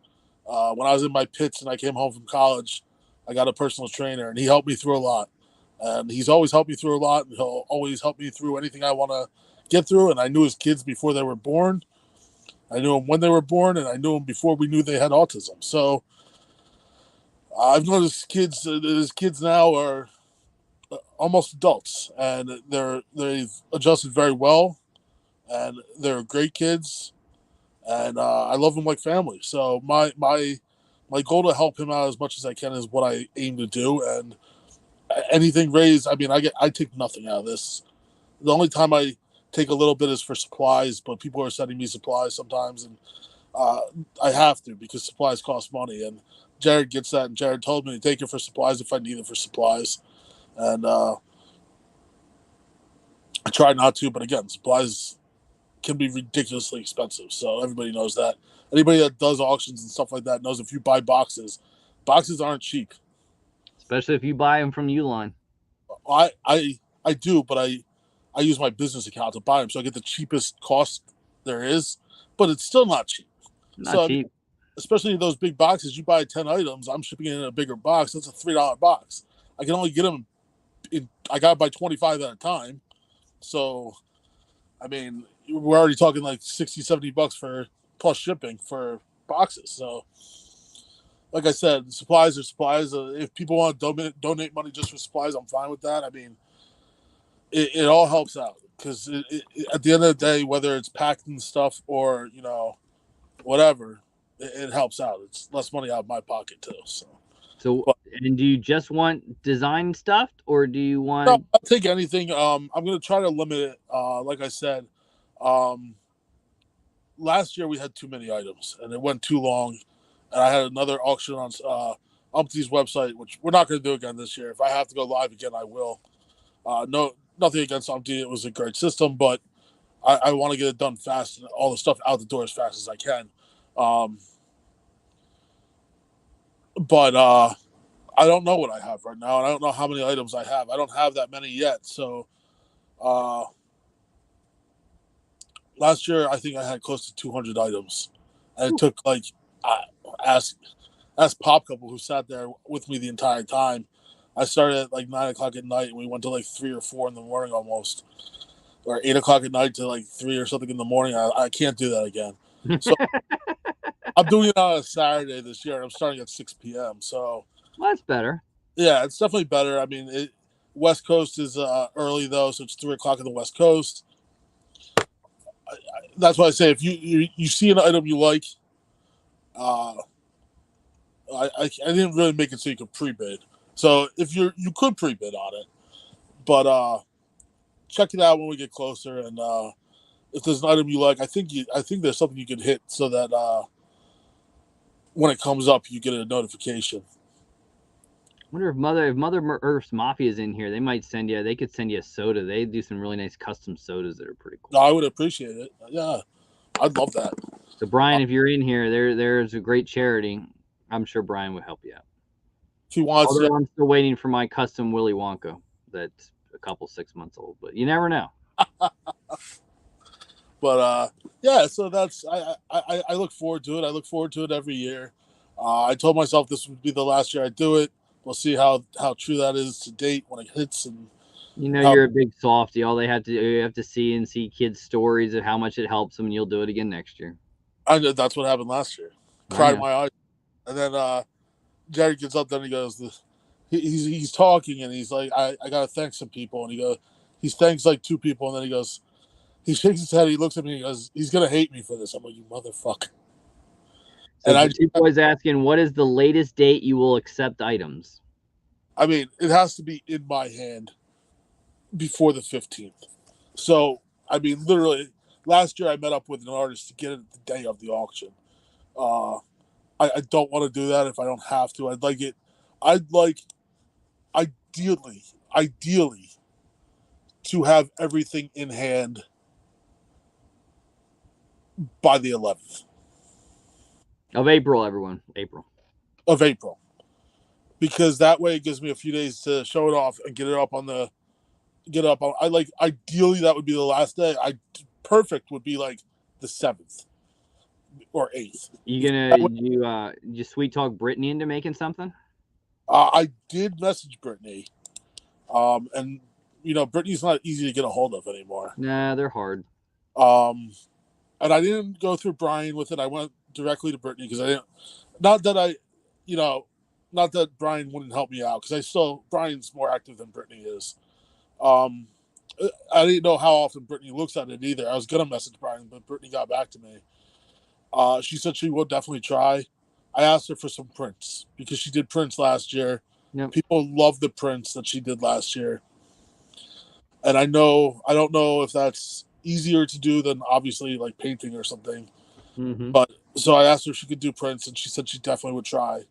When I was in my pits and I came home from college, I got a personal trainer, and he helped me through a lot. And he's always helped me through a lot, and he'll always help me through anything I want to get through. And I knew his kids before they were born. I knew them when they were born, and I knew them before we knew they had autism. So I've known his kids. His kids now are almost adults, and they've adjusted very well, and they're great kids, and I love them like family. So my goal to help him out as much as I can is what I aim to do, and anything raised, I mean, I take nothing out of this. The only time I take a little bit is for supplies, but people are sending me supplies sometimes, and I have to because supplies cost money. And Jared gets that, and Jared told me to take it for supplies if I need it for supplies. And I try not to, but again, supplies can be ridiculously expensive. So everybody knows that. Anybody that does auctions and stuff like that knows if you buy boxes aren't cheap. Especially if you buy them from Uline. I do, but I use my business account to buy them, so I get the cheapest cost there is, but it's still not cheap. Not cheap. Especially those big boxes. You buy 10 items, I'm shipping it in a bigger box. That's a $3 box. I can only get them I got to buy 25 at a time. So, I mean, we're already talking like 60, 70 bucks for plus shipping for boxes. So, like I said, supplies are supplies. If people want to donate money just for supplies, I'm fine with that. I mean, it all helps out because at the end of the day, whether it's packing stuff or, whatever, it helps out. It's less money out of my pocket too. So, But and do you just want design stuff, or do you no, want? I'll take anything. I'm gonna try to limit it. Like I said, um, last year we had too many items and it went too long, and I had another auction on Umpty's website, which we're not gonna do again this year. If I have to go live again, I will. No, nothing against Umpty. It was a great system, but I want to get it done fast and all the stuff out the door as fast as I can. Um, but I don't know what I have right now, and I don't know how many items I have. I don't have that many yet. So uh, last year, I think I had close to 200 items, and it took like uh, ask Pop Couple, who sat there with me the entire time. I started at like 9 o'clock at night, and we went to like 3 or 4 in the morning almost, or 8 o'clock at night to like 3 or something in the morning. I can't do that again. So I'm doing it on a Saturday this year. And I'm starting at 6 p.m. So Well, that's better. yeah, it's definitely better. I mean, West Coast is early though, so it's 3 o'clock on the West Coast. That's why I say if you see an item you like, uh, I didn't really make it so you could pre-bid. So if you could pre-bid on it, but check it out when we get closer. And if there's an item you like, I think there's something you can hit so that when it comes up, you get a notification. I wonder if Mother Earth's Mafia is in here. They might send you. They could send you a soda. They do some really nice custom sodas that are pretty cool. No, I would appreciate it. Yeah, I'd love that. So Brian, if you're in here, there's a great charity. I'm sure Brian would help you out. If he wants Although to, I'm still waiting for my custom Willy Wonka that's a couple 6 months old, but you never know. but yeah. So that's I look forward to it. I look forward to it every year. I told myself this would be the last year I do it. We'll see how true that is to date when it hits. And You know, you're a big softy. All they have to do, you have to see kids' stories of how much it helps them, and you'll do it again next year. I know that's what happened last year. Cried my eyes, and then Jerry gets up there and he goes, he's talking and he's like, I gotta thank some people, and he thanks like 2 people, and then he shakes his head, he looks at me, and he goes, he's gonna hate me for this. I'm like, you motherfucker. So And Two Boys asking, what is the latest date you will accept items? I mean, it has to be in my hand before the 15th. So, I mean, literally, last year I met up with an artist to get it the day of the auction. I don't want to do that if I don't have to. I'd like ideally to have everything in hand by the 11th Of April, everyone. April. of April. Because that way it gives me a few days to show it off and get it up on. Ideally that would be the last day. Perfect would be like the 7th or 8th. You sweet talk Brittany into making something? I did message Brittany, and Brittany's not easy to get a hold of anymore. Nah, they're hard. And I didn't go through Brian with it. I went directly to Brittany because I didn't. Not that Brian wouldn't help me out, because Brian's more active than Brittany is. I didn't know how often Brittany looks at it either. I was gonna message Brian, but Brittany got back to me. She said she will definitely try. I asked her for some prints because she did prints last year. Yep. People love the prints that she did last year. And I don't know if that's easier to do than obviously like painting or something. Mm-hmm. But so I asked her if she could do prints, and she said she definitely would try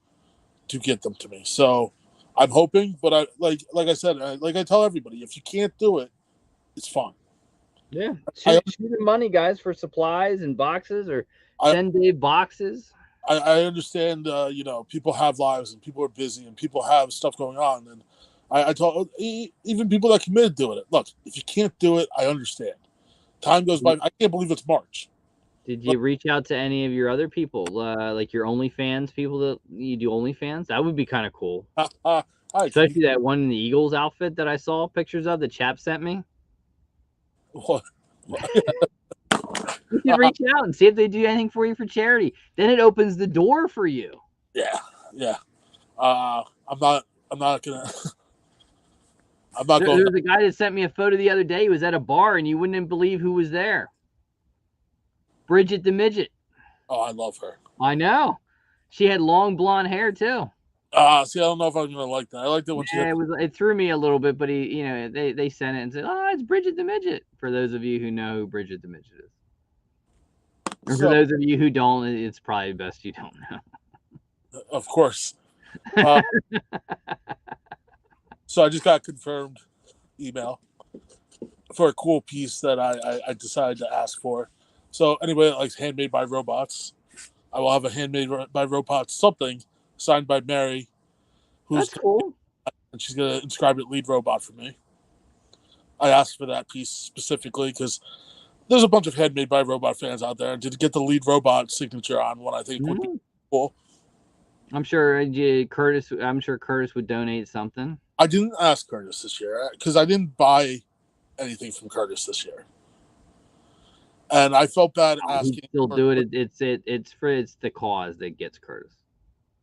to get them to me. So I'm hoping, but I like I said, like I tell everybody, if you can't do it, it's fine. Yeah, shoot the money, guys, for supplies and boxes, or send Dave boxes. I understand, people have lives and people are busy and people have stuff going on. And I told even people that committed doing it, look, if you can't do it, I understand. Time goes by. I can't believe it's March. Did you reach out to any of your other people, like your OnlyFans people that you do OnlyFans? That would be kind of cool. Especially that one in the Eagles outfit that I saw pictures of, the chap sent me. What? You can reach out and see if they do anything for you for charity. Then it opens the door for you. Yeah. I'm not gonna. I'm not going. There was a guy that sent me a photo the other day. He was at a bar, and you wouldn't believe who was there. Bridget the Midget. Oh, I love her. I know. She had long blonde hair too. See, I don't know if I'm gonna like that. I liked it when she Yeah, it threw me a little bit, but they sent it and said, "Oh, it's Bridget the Midget." For those of you who know who Bridget the Midget is, or for so those of you who don't, it's probably best you don't know. of course. Uh, so I just got confirmed email for a cool piece that I decided to ask for. So anybody that likes Handmade by Robots, I will have a Handmade by Robots something signed by Mary, That's cool. and she's gonna inscribe it lead robot for me. I asked for that piece specifically because there's a bunch of Handmade by Robot fans out there, and to get the lead robot signature on one, I think would be cool. I'm sure Curtis. I'm sure Curtis would donate something. I didn't ask Curtis this year because I didn't buy anything from Curtis this year, and I felt bad asking. He'd still do it. It's the cause that gets Curtis.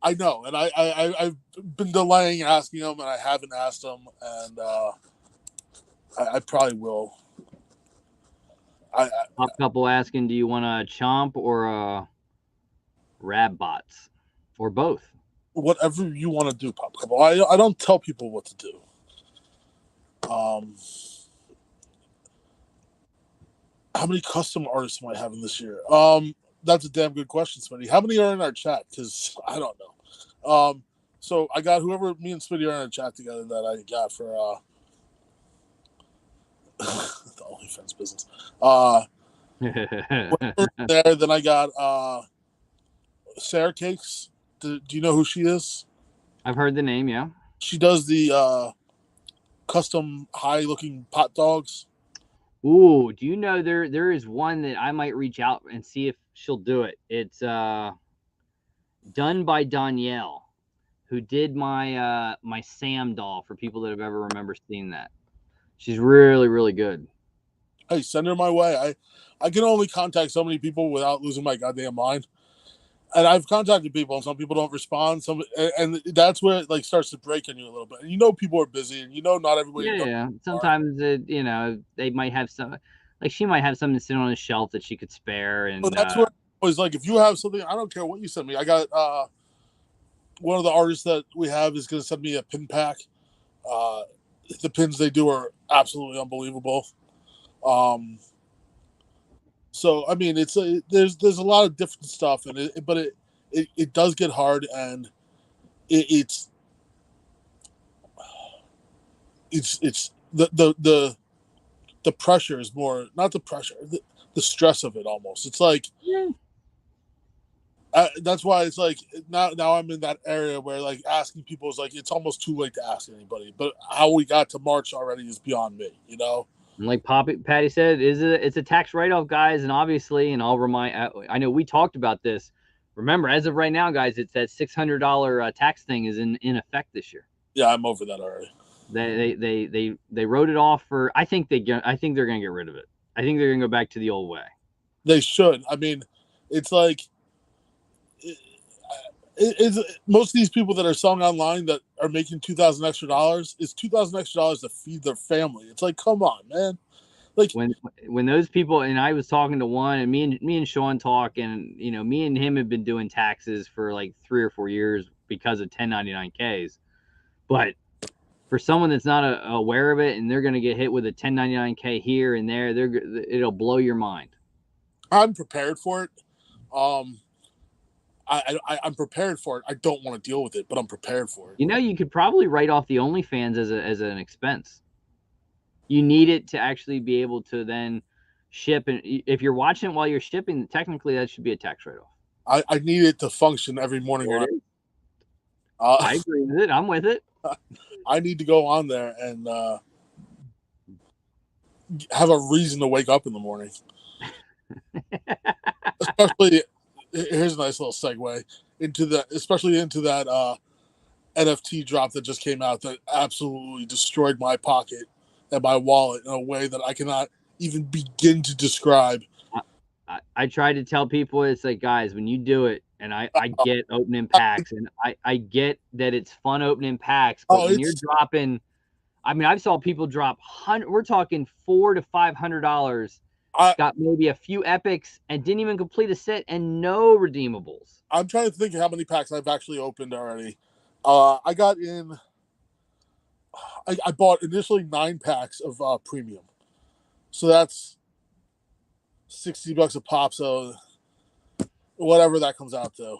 I know, and I've been delaying asking him, and I haven't asked him, and I probably will. Pop couple asking, do you want a chomp or a Rabbots, or both? Whatever you want to do, Pop Couple. I don't tell people what to do. How many custom artists am I having this year? That's a damn good question, Smitty. How many are in our chat? Because I don't know. So I got whoever me and Smitty are in our chat together that I got for the OnlyFans business. There, then I got Sarah Cakes. Do you know who she is? I've heard the name, yeah. She does the custom high-looking pot dogs. Ooh, do you know there is one that I might reach out and see if she'll do it. It's done by Danielle, who did my my Sam doll, for people that have ever remember seeing that. She's really, really good. Hey, send her my way. I can only contact so many people without losing my goddamn mind. And I've contacted people, and some people don't respond. And that's where it like starts to break on you a little bit. And people are busy, and not everybody. Yeah. Sometimes they might have some, like she might have something sitting on a shelf that she could spare. And but that's where it was like, if you have something, I don't care what you send me. I got one of the artists that we have is going to send me a pin pack. The pins they do are absolutely unbelievable. So I mean, there's a lot of different stuff, and but it does get hard, and it's the pressure is more, not the pressure, the stress of it almost. It's like that's why it's like now I'm in that area where like asking people is like it's almost too late to ask anybody. But how we got to March already is beyond me, And like Patty said, it's a tax write-off, guys, and obviously, and I'll remind. I know we talked about this. Remember, as of right now, guys, it's that $600 tax thing is in effect this year. Yeah, I'm over that already. They wrote it off for. I think they're gonna get rid of it. I think they're gonna go back to the old way. They should. I mean, it's like it's most of these people that are selling online that are making $2,000 extra is $2,000 extra to feed their family. It's like, come on, man. Like when those people, and I was talking to one, and me and Sean talk, and me and him have been doing taxes for like 3 or 4 years because of 1099Ks. But for someone that's not aware of it, and they're going to get hit with a 1099K here and there, it'll blow your mind. I'm prepared for it. I'm prepared for it. I don't want to deal with it, but I'm prepared for it. You could probably write off the OnlyFans as an expense. You need it to actually be able to then ship, and if you're watching it while you're shipping, technically that should be a tax write-off. I need it to function every morning. I agree with it. I'm with it. I need to go on there and have a reason to wake up in the morning. Especially, here's a nice little segue into that NFT drop that just came out that absolutely destroyed my pocket and my wallet in a way that I cannot even begin to describe. I try to tell people, it's like, guys, when you do it, and I get opening packs, and I get that it's fun opening packs, but when you're dropping, I mean, I've saw people drop we're talking $400 to $500, got maybe a few epics and didn't even complete a set and no redeemables. I'm trying to think of how many packs I've actually opened already I got in. I bought initially 9 packs of premium, so that's $60 a pop. So whatever that comes out to,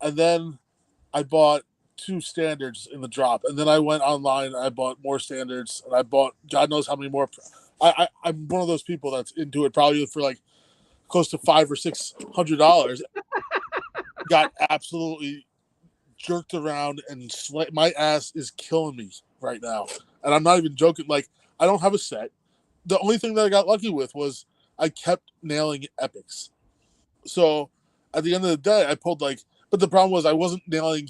and then I bought 2 standards in the drop, and then I went online. And I bought more standards, and I bought God knows how many more. I'm one of those people that's into it probably for like close to $500 or $600. Got absolutely jerked around and my ass is killing me right now, and I'm not even joking. Like I don't have a set. The only thing that I got lucky with was I kept nailing epics. So at the end of the day, I pulled like, but the problem was I wasn't nailing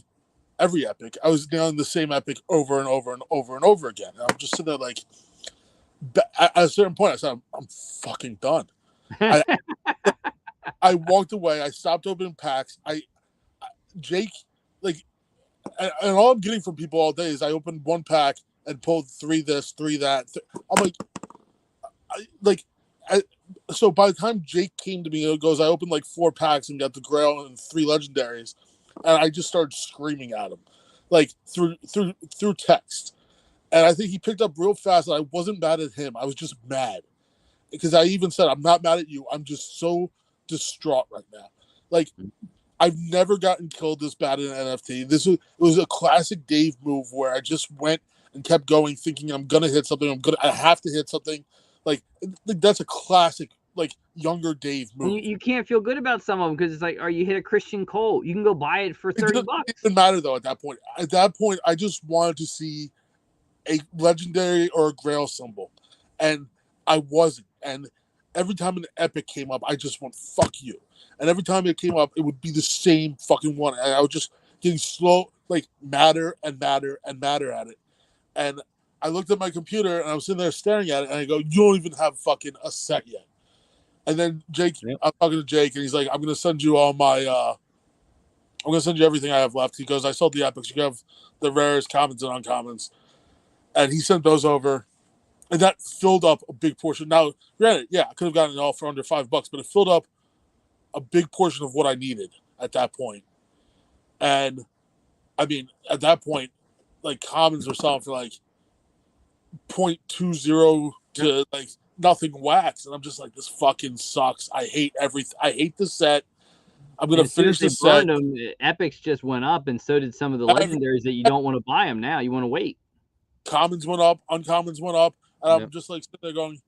every epic. I was nailing the same epic over and over and over and over again. And I'm just sitting there like, at a certain point, I said, I'm fucking done. I walked away. I stopped opening packs. Jake, like, and all I'm getting from people all day is I opened 1 pack and pulled 3 this, 3 that. I'm like, so by the time Jake came to me, it goes, I opened like 4 packs and got the Grail and 3 legendaries, and I just started screaming at him, like through text. And I think he picked up real fast. And I wasn't mad at him. I was just mad because I even said, I'm not mad at you. I'm just so distraught right now. Like, I've never gotten killed this bad in an NFT. It was a classic Dave move where I just went and kept going, thinking I'm gonna hit something. I have to hit something. Like that's a classic, like younger Dave move. You can't feel good about some of them because it's like, you hit a Christian Cole. You can go buy it for $30. It didn't matter though at that point. At that point, I just wanted to see a legendary or a Grail symbol, and I wasn't. And every time an epic came up, I just went fuck you. And every time it came up, it would be the same fucking one. And I was just getting slow, like madder and madder and madder at it. And I looked at my computer and I was sitting there staring at it, and I go, "You don't even have fucking a set yet." And then Jake, I'm talking to Jake, and he's like, "I'm gonna send you all my, I'm gonna send you everything I have left." He goes, "I sold the epics. You have the rares, commons, and uncommons." And he sent those over, and that filled up a big portion. Now, granted, yeah, I could have gotten it all for under $5, but it filled up a big portion of what I needed at that point. And I mean, at that point, like commons were selling for like 0.20 to like nothing wax, and I'm just like, this fucking sucks. I hate everything. I hate the set. I'm gonna finish the set. Them, epics just went up, and so did some of the legendaries that you don't want to buy them now. You want to wait. Commons went up, uncommons went up, and I'm just like sitting there going,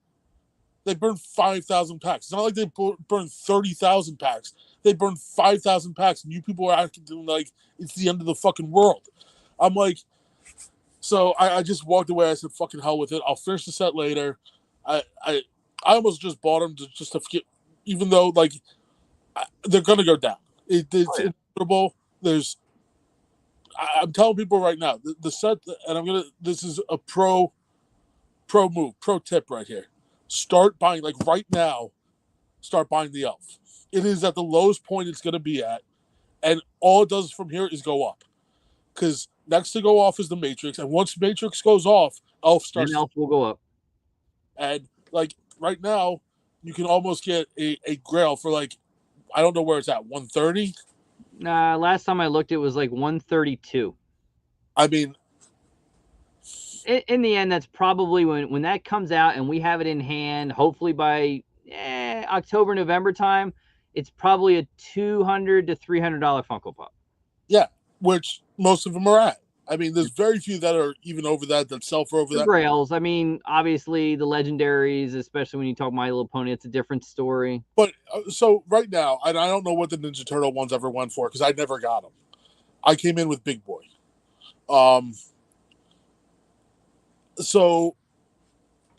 they burned 5,000 packs. It's not like they burned 30,000 packs. They burned 5,000 packs, and you people are acting like it's the end of the fucking world. I'm like, so I just walked away. I said, fucking hell with it. I'll finish the set later. I almost just bought them just to get, even though like they're gonna go down. It's inevitable. I'm telling people right now, the set, and this is a pro move, pro tip right here. Start buying, like right now, start buying the elf. It is at the lowest point it's going to be at, and all it does from here is go up. Because next to go off is the Matrix, and once Matrix goes off, elf starts. Then elf will go up. And like right now, you can almost get a Grail for like, I don't know where it's at, 130. Last time I looked, it was like 132. I mean, in the end, that's probably when that comes out and we have it in hand, hopefully by October, November time, it's probably a $200 to $300 Funko Pop. Yeah, which most of them are at. I mean, there's very few that are even over that sell for over that. Grails. I mean, obviously the legendaries, especially when you talk My Little Pony, it's a different story. But so right now, I don't know what the Ninja Turtle ones ever went for because I never got them. I came in with Big Boy. So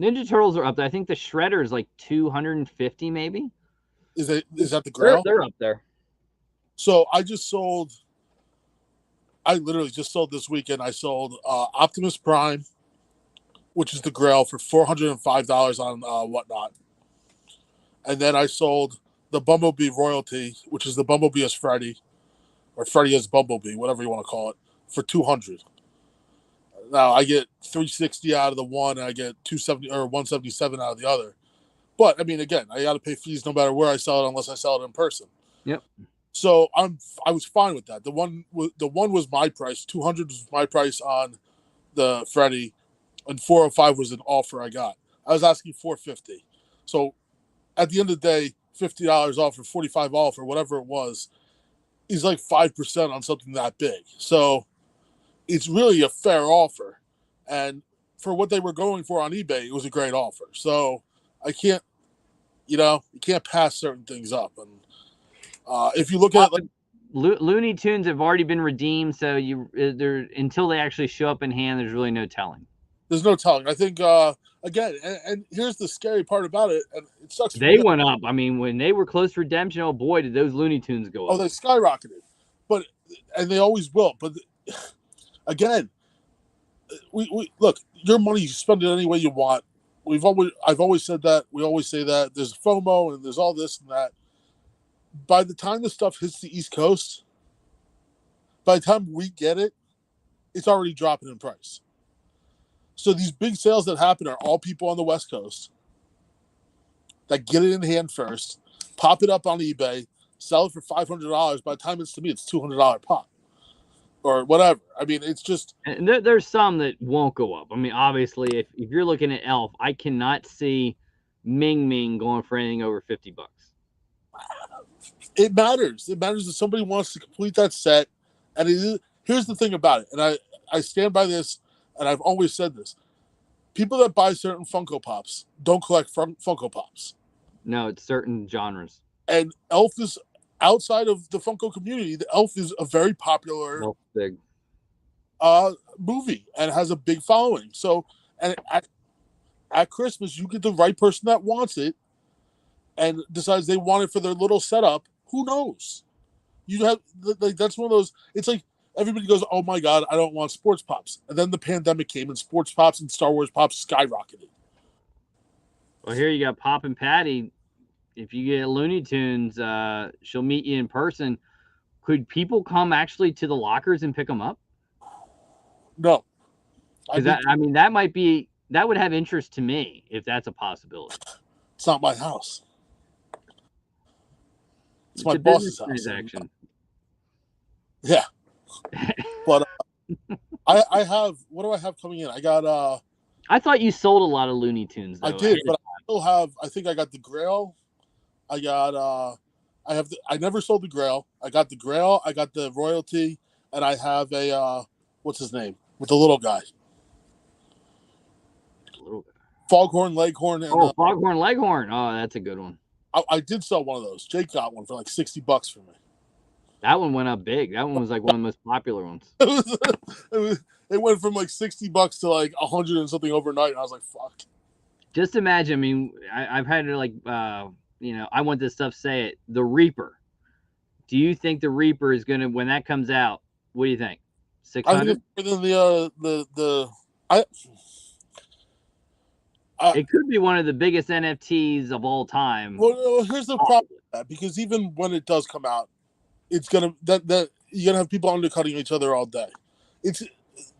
Ninja Turtles are up there. I think the Shredder is like 250 maybe. Is that the Grail? They're up there. So I literally just sold this weekend. I sold Optimus Prime, which is the Grail, for $405 on Whatnot. And then I sold the Bumblebee Royalty, which is the Bumblebee as Freddy, or Freddy as Bumblebee, whatever you want to call it, for $200. Now I get $360 out of the one, and I get $270 or $177 out of the other. But I mean, again, I got to pay fees no matter where I sell it, unless I sell it in person. Yep. So I was fine with that. The one was my price. 200 was my price on the Freddie, and 405 was an offer I got. I was asking 450. So at the end of the day, $50 off or 45 off or whatever it was is like 5% on something that big. So it's really a fair offer. And for what they were going for on eBay, it was a great offer. So I can't, you can't pass certain things up. And if you look at it, Looney Tunes have already been redeemed, so they're until they actually show up in hand, there's really no telling. There's no telling. I think again, and here's the scary part about it, and it sucks. They went up. I mean, when they were close to redemption, oh boy, did those Looney Tunes go up! Oh, they skyrocketed, and they always will. But again, we look. Your money, you spend it any way you want. I've always said that. We always say that. There's FOMO and there's all this and that. By the time the stuff hits the East Coast, by the time we get it, it's already dropping in price. So these big sales that happen are all people on the West Coast that get it in hand first, pop it up on eBay, sell it for $500. By the time it's to me, it's $200 pop or whatever. I mean, it's just. And there's some that won't go up. I mean, obviously, if you're looking at Elf, I cannot see Ming Ming going for anything over $50. It matters. It matters that somebody wants to complete that set. And here's the thing about it, and I stand by this, and I've always said this. People that buy certain Funko Pops don't collect Funko Pops. No, it's certain genres. And Elf is outside of the Funko community. The Elf is a very popular big movie and has a big following. So, and at Christmas, you get the right person that wants it and decides they want it for their little setup. Who knows? You have like that's one of those. It's like everybody goes, "Oh my God, I don't want sports pops," and then the pandemic came and sports pops and Star Wars pops skyrocketed. Well, here you got Pop and Patty. If you get Looney Tunes, she'll meet you in person. Could people come actually to the lockers and pick them up? No, because that would have interest to me if that's a possibility. It's not my house. It's my boss's house. Transaction. Yeah, but I have. What do I have coming in? I got. I thought you sold a lot of Looney Tunes. Though. I did, but I still have. I think I got the Grail. I got. I have. I never sold the Grail. I got the Grail. I got the Royalty, and I have a. What's his name with the little guy? Foghorn Leghorn. And, Foghorn Leghorn. Oh, that's a good one. I did sell one of those. Jake got one for like $60 for me. That one went up big. That one was like one of the most popular ones. It went from like $60 to like 100 and something overnight. And I was like, fuck. Just imagine. I mean, I've had to like, I want this stuff. Say it. The Reaper. Do you think the Reaper is gonna when that comes out? What do you think? 600. I think it's it could be one of the biggest NFTs of all time. Well, here's the problem with that, because even when it does come out, it's gonna that you're gonna have people undercutting each other all day. It's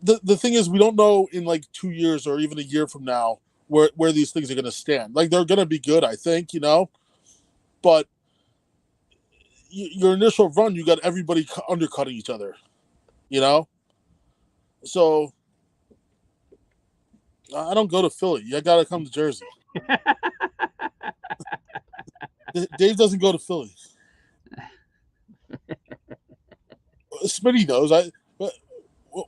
the thing is, we don't know in like 2 years or even a year from now where these things are gonna stand. Like they're gonna be good, I think, but your initial run, you got everybody undercutting each other, So I don't go to Philly. I gotta come to Jersey. Dave doesn't go to Philly. Smitty knows.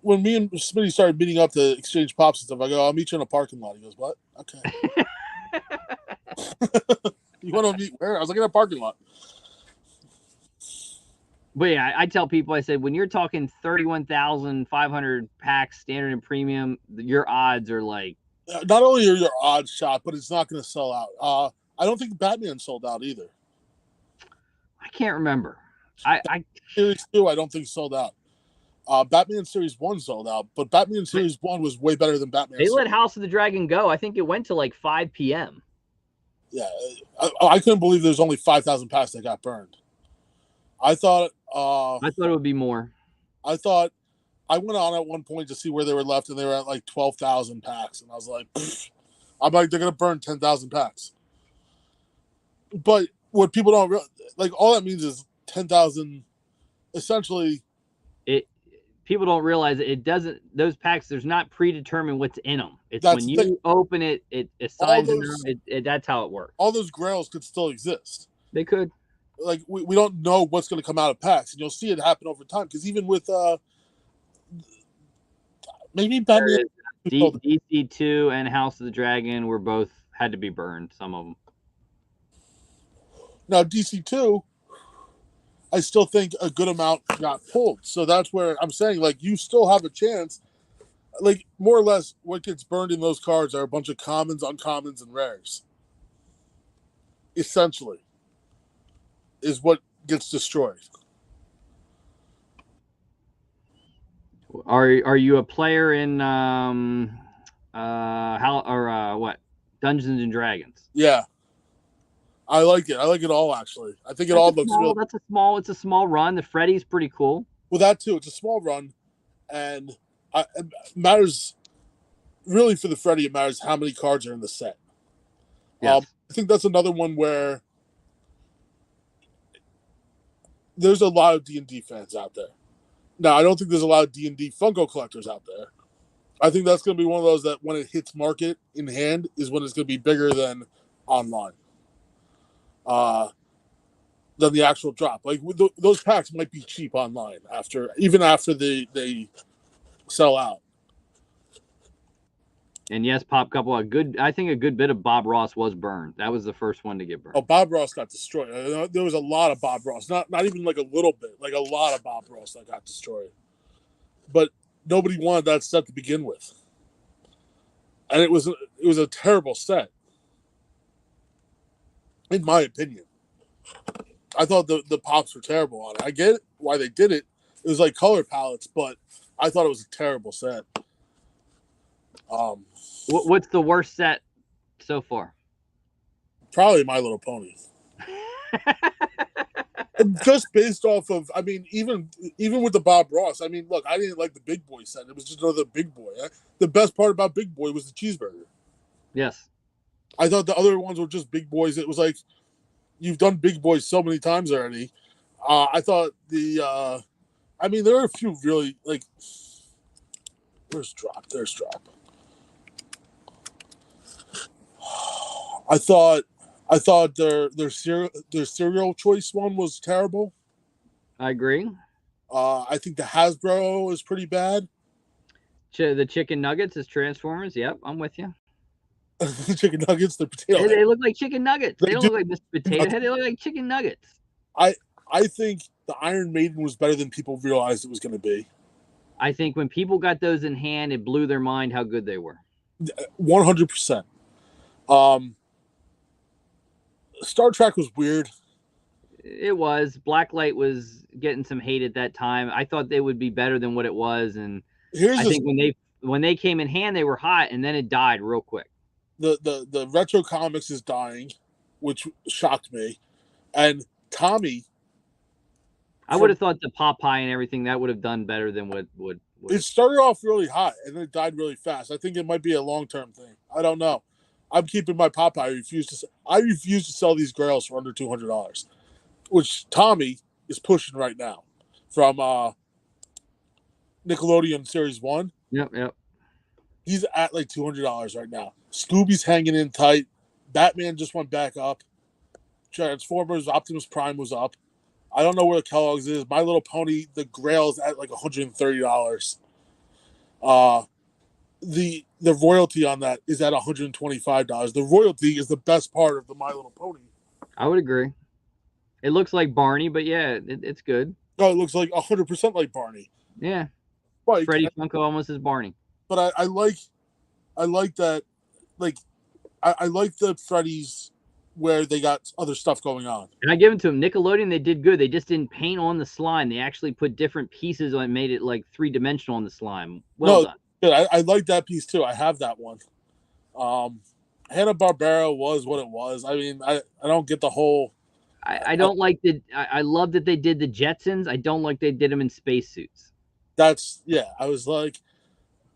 When me and Smitty started meeting up to exchange pops and stuff, I go, "I'll meet you in a parking lot." He goes, "What? Okay." You want to meet where? I was like, in a parking lot. But yeah, I tell people, I said, when you're talking 31,500 packs, standard and premium, your odds are like. Not only are your odds shot, but it's not going to sell out. I don't think Batman sold out either. I can't remember. Series 2, I don't think sold out. Batman Series 1 sold out, but Batman Series 1 was way better than Batman. They let House of the Dragon go. I think it went to like 5 p.m. Yeah, I couldn't believe there's only 5,000 packs that got burned. I thought it would be more. I went on at one point to see where they were left, and they were at like 12,000 packs, and I was like, I'm like, they're gonna burn 10,000 packs. But what people don't realize, like, all that means is 10,000. Essentially, people don't realize it doesn't. Those packs, there's not predetermined what's in them. It's That's when the you thing. open it, it assigns All in those- them. That's how it works. all those grails could still exist. They could. Like we don't know what's going to come out of packs, and you'll see it happen over time. Because even with maybe Batman, DC2 and House of the Dragon were both had to be burned. Some of them. now DC2, I still think a good amount got pulled. So that's where I'm saying, like, you still have a chance. Like, more or less, what gets burned in those cards are a bunch of commons, uncommons, and rares. Essentially, is what gets destroyed. Are you a player in what Dungeons and Dragons? Yeah, I like it. I like it all, actually. I think it all looks real. It's a small run. The Freddy's pretty cool. Well, that too. It's a small run, and it matters really for the Freddy. It matters how many cards are in the set. Yes. I think that's another one where there's a lot of D&D fans out there. Now, I don't think there's a lot of D&D Funko collectors out there. I think that's going to be one of those that when it hits market in hand is when it's going to be bigger than online. Than the actual drop. Like those packs might be cheap online even after they sell out. And yes, Pop Couple, I think a good bit of Bob Ross was burned. That was the first one to get burned. Oh, Bob Ross got destroyed. There was a lot of Bob Ross. Not even like a little bit, like a lot of Bob Ross that got destroyed. But nobody wanted that set to begin with. And it was a terrible set. In my opinion. I thought the pops were terrible on it. I get why they did it. It was like color palettes, but I thought it was a terrible set. What's the worst set so far? Probably My Little Pony. Just based off of, I mean, even with the Bob Ross, I mean, look, I didn't like the Big Boy set. It was just another Big Boy. The best part about Big Boy was the cheeseburger. Yes. I thought the other ones were just Big Boys. It was like, you've done Big Boys so many times already. I thought there are a few really, like, where's Drop? There's Drop. I thought their cereal choice one was terrible. I agree. I think the Hasbro is pretty bad. The chicken nuggets is Transformers. Yep, I'm with you. The chicken nuggets, the potato. They look like chicken nuggets. They don't look like Mr. Potato Head. They look like chicken nuggets. I think the Iron Maiden was better than people realized it was going to be. I think when people got those in hand, it blew their mind how good they were. 100%. Star Trek was weird. It was. Blacklight was getting some hate at that time. I thought they would be better than what it was, and I think when they came in hand, they were hot, and then it died real quick. The retro comics is dying, which shocked me, and Tommy. I would have thought the Popeye and everything that would have done better than what it started off really hot and then it died really fast. I think it might be a long-term thing. I don't know. I'm keeping my Popeye. I refuse to sell these grails for under $200, which Tommy is pushing right now from Nickelodeon Series 1. Yep. He's at like $200 right now. Scooby's hanging in tight. Batman just went back up. Transformers Optimus Prime was up. I don't know where Kellogg's is. My Little Pony, the Grail's at like $130. The royalty on that is at $125. The royalty is the best part of the My Little Pony. I would agree. It looks like Barney, but yeah, it's good. No, it looks like 100% like Barney. Yeah. Like, Freddie Funko almost is Barney. But I like that. Like, I like the Freddy's where they got other stuff going on. And I give it to them. Nickelodeon, they did good. They just didn't paint on the slime. They actually put different pieces on it, made it like three-dimensional on the slime. Well done. Good. I like that piece too. I have that one. Hanna-Barbera was what it was. I mean, I don't get the whole. I don't like the. I love that they did the Jetsons. I don't like they did them in spacesuits. That's I was like,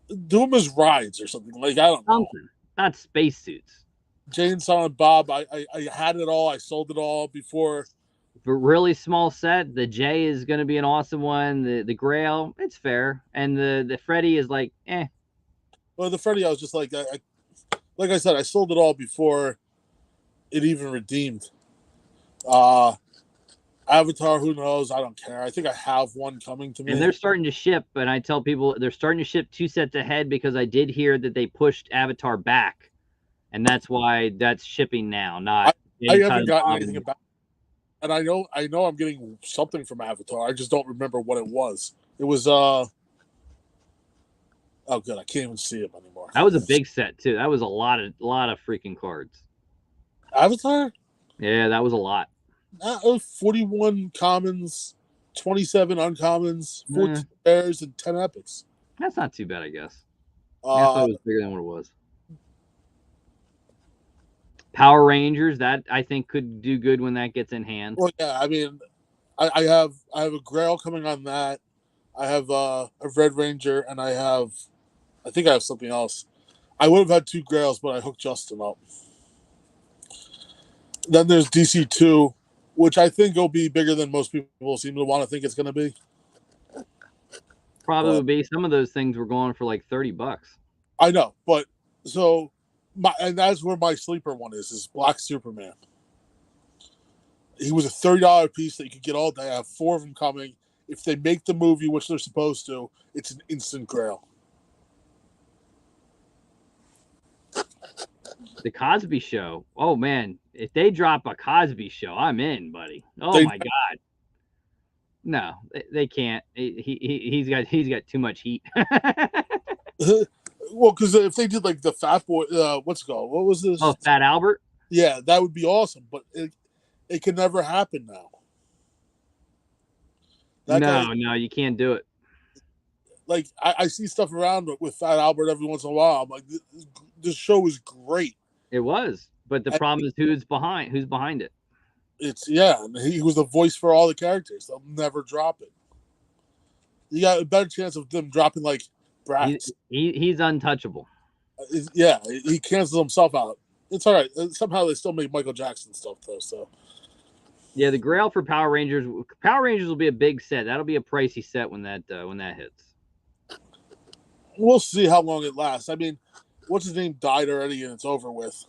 do them as rides or something. Like I don't know. Something, not spacesuits. Jane, Silent Bob. I had it all. I sold it all before really small set. The J is going to be an awesome one. The Grail, it's fair, and the Freddy is like, eh. Well, the Freddy, I was just like, like I said, I sold it all before it even redeemed. Avatar, who knows? I don't care. I think I have one coming to me. And they're starting to ship, and I tell people they're starting to ship 2 sets ahead because I did hear that they pushed Avatar back, and that's why that's shipping now. Not I haven't gotten anything about it. And I know I'm getting something from Avatar. I just don't remember what it was. It was oh good, I can't even see it anymore. That was a big set too. That was a lot of freaking cards. Avatar? Yeah, that was a lot. 41 commons, 27 uncommons, 14 rares, and 10 epics. That's not too bad, I guess. I thought it was bigger than what it was. Power Rangers, that I think could do good when that gets in hand. Well, yeah, I mean, I have a Grail coming on that. I have a Red Ranger, and I think I have something else. I would have had 2 Grails, but I hooked Justin up. Then there's DC2, which I think will be bigger than most people seem to want to think it's going to be. Probably would be. Some of those things were going for like $30. I know, but so and that's where my sleeper one is Black Superman. He was a $30 piece that you could get all day. I have 4 of them coming. If they make the movie, which they're supposed to, it's an instant grail. The Cosby Show. Oh man, if they drop a Cosby Show, I'm in, buddy. Oh my god. No, they can't. He's got too much heat. Well, because if they did like the Fat Boy, what's it called? What was this? Oh, Fat Albert. Yeah, that would be awesome, but it can never happen now. No, you can't do it. Like I see stuff around with Fat Albert every once in a while. I'm like, this show is great. It was, but the problem is who's behind it. And he was the voice for all the characters. They'll never drop it. You got a better chance of them dropping like Brax. He's untouchable. Yeah, he cancels himself out. It's all right. Somehow they still make Michael Jackson stuff though. So yeah, the Grail for Power Rangers. Power Rangers will be a big set. That'll be a pricey set when that hits. We'll see how long it lasts. I mean, what's his name died already, and it's over with.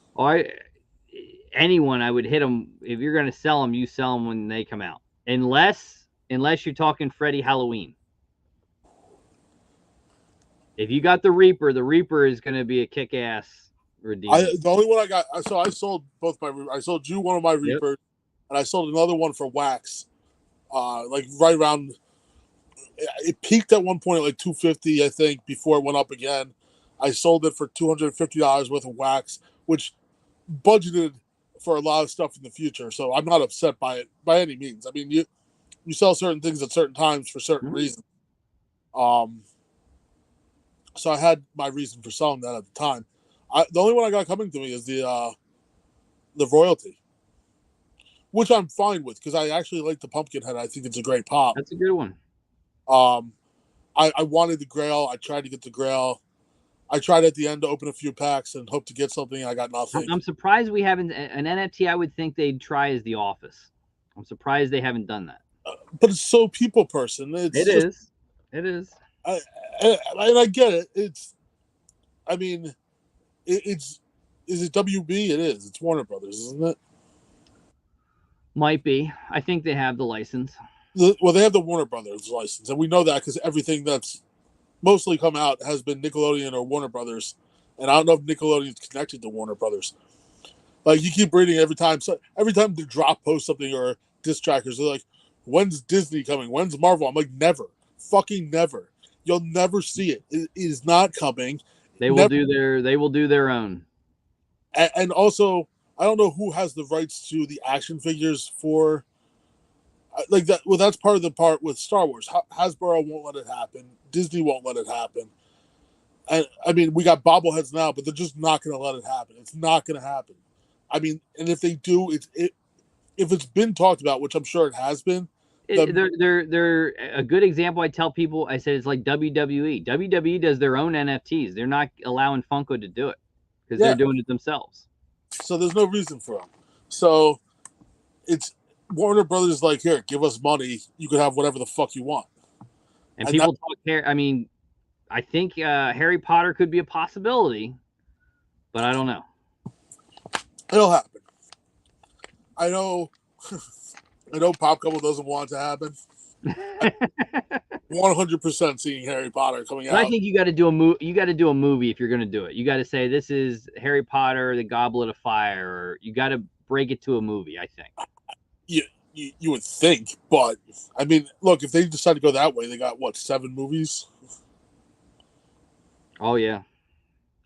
Anyone, I would hit them. If you're going to sell them, you sell them when they come out. Unless you're talking Freddy Halloween. If you got the Reaper is going to be a kick-ass redeem. The only one I got, so I sold both I sold you one of my Reapers, and I sold another one for Wax. Like right around, it peaked at one point at like $250, I think, before it went up again. I sold it for $250 worth of Wax, which budgeted for a lot of stuff in the future. So I'm not upset by it by any means. I mean, you sell certain things at certain times for certain reasons. So I had my reason for selling that at the time. The only one I got coming to me is the royalty, which I'm fine with because I actually like the Pumpkinhead. I think it's a great pop. That's a good one. I wanted the Grail. I tried to get the Grail. I tried at the end to open a few packs and hope to get something. I got nothing. I'm surprised we haven't an NFT. I would think they'd try as The Office. I'm surprised they haven't done that. But it's so people person. It is. And I get it. Is it WB? It is. It's Warner Brothers, isn't it? Might be. I think they have the license. Well, they have the Warner Brothers license, and we know that because everything that's mostly come out has been Nickelodeon or Warner Brothers, and I don't know if Nickelodeon is connected to Warner Brothers. Like you keep reading every time they drop post something or diss trackers, they're like, "When's Disney coming? When's Marvel?" I'm like, "Never, fucking never. You'll never see it. It is not coming." They will do their own. And also, I don't know who has the rights to the action figures for. Like that, well, that's part of the part with Star Wars. Hasbro won't let it happen. Disney won't let it happen. And I mean, we got bobbleheads now, but they're just not going to let it happen. It's not going to happen. I mean, and if they do, if it's been talked about, which I'm sure it has been, they're a good example. I tell people, I said it's like WWE. WWE does their own NFTs. They're not allowing Funko to do it because they're doing it themselves. So there's no reason for them. So Warner Brothers is like, here, give us money. You can have whatever the fuck you want. And And people talk Harry. I mean, I think Harry Potter could be a possibility, but I don't know. It'll happen. I know. I know Pop Couple doesn't want it to happen. 100% seeing Harry Potter coming But out. I think you got to do a movie. You got to do a movie if you're going to do it. You got to say this is Harry Potter, the Goblet of Fire, or you got to break it to a movie. I think. You would think, but I mean, look, if they decide to go that way, they got what, 7 movies? Oh yeah.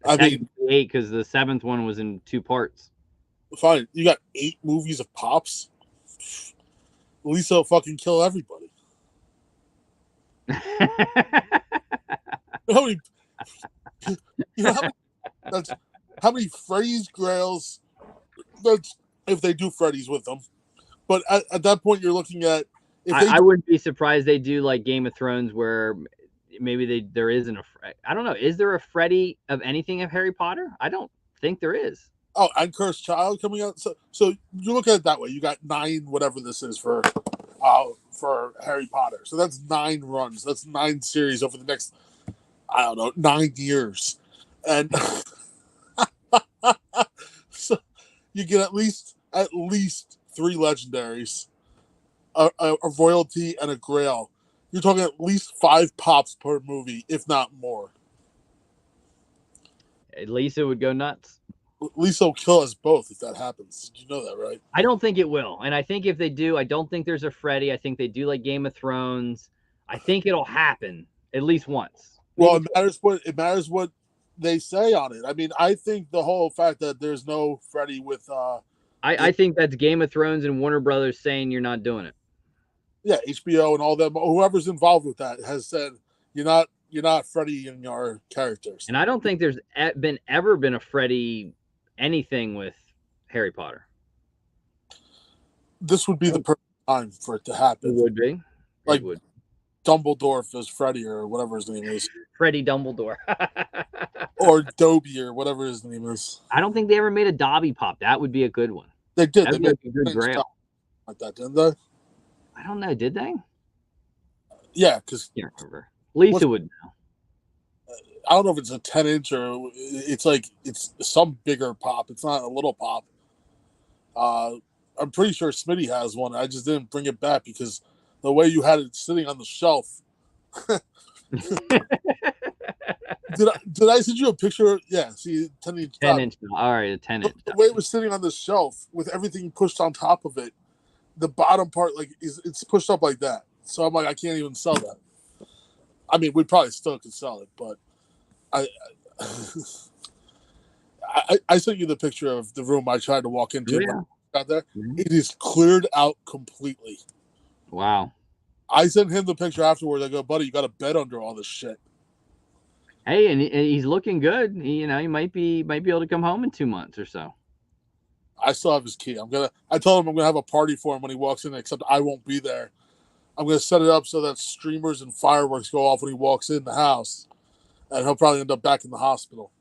I mean, 8 because the 7th one was in 2 parts. fine. You got 8 movies of Pops. At least they'll fucking kill everybody. How many, how many Freddy's Grails? That's if they do Freddy's with them. But at that point, you're looking at. I wouldn't be surprised they do like Game of Thrones, where maybe there isn't a. I don't know. Is there a Freddy of anything of Harry Potter? I don't think there is. Oh, and Cursed Child coming out. So you look at it that way. You got 9, whatever this is for Harry Potter. So that's 9 runs. That's 9 series over the next, I don't know, 9 years, and so you get at least 3 legendaries, a royalty, and a grail. You're talking at least 5 Pops per movie, if not more. Lisa would go nuts. Lisa will kill us both if that happens. You know that, right? I don't think it will. And I think if they do, I don't think there's a Freddy. I think they do like Game of Thrones. I think it'll happen at least once. Well, it matters what they say on it. I mean, I think the whole fact that there's no Freddy with I think that's Game of Thrones and Warner Brothers saying you're not doing it. Yeah, HBO and all them, whoever's involved with that has said you're not Freddy in your characters. And I don't think there's ever been a Freddy anything with Harry Potter. This would be the perfect time for it to happen. It would be. Like it would. Dumbledore as Freddy or whatever his name is. Freddy Dumbledore. Or Dobby or whatever his name is. I don't think they ever made a Dobby pop. That would be a good one. They did. That would they be a good grail. Like that, didn't they? I don't know. Did they? Yeah, because I can't remember. Lisa would know. I don't know if it's a 10-inch or it's some bigger pop. It's not a little pop. I'm pretty sure Smitty has one. I just didn't bring it back because the way you had it sitting on the shelf. Did I send you a picture? Yeah, see, 10-inch. 10-inch. All right, a 10-inch. The way it was sitting on the shelf with everything pushed on top of it, the bottom part it's pushed up like that. So I'm like, I can't even sell that. I mean, we probably still could sell it, but I sent you the picture of the room I tried to walk into. Yeah. Out there, it is cleared out completely. Wow. I sent him the picture afterwards. I go, buddy, you got a bed under all this shit. Hey, and he's looking good. He might be able to come home in 2 months or so. I still have his key. I told him I'm gonna have a party for him when he walks in, except I won't be there. I'm gonna set it up so that streamers and fireworks go off when he walks in the house, and he'll probably end up back in the hospital.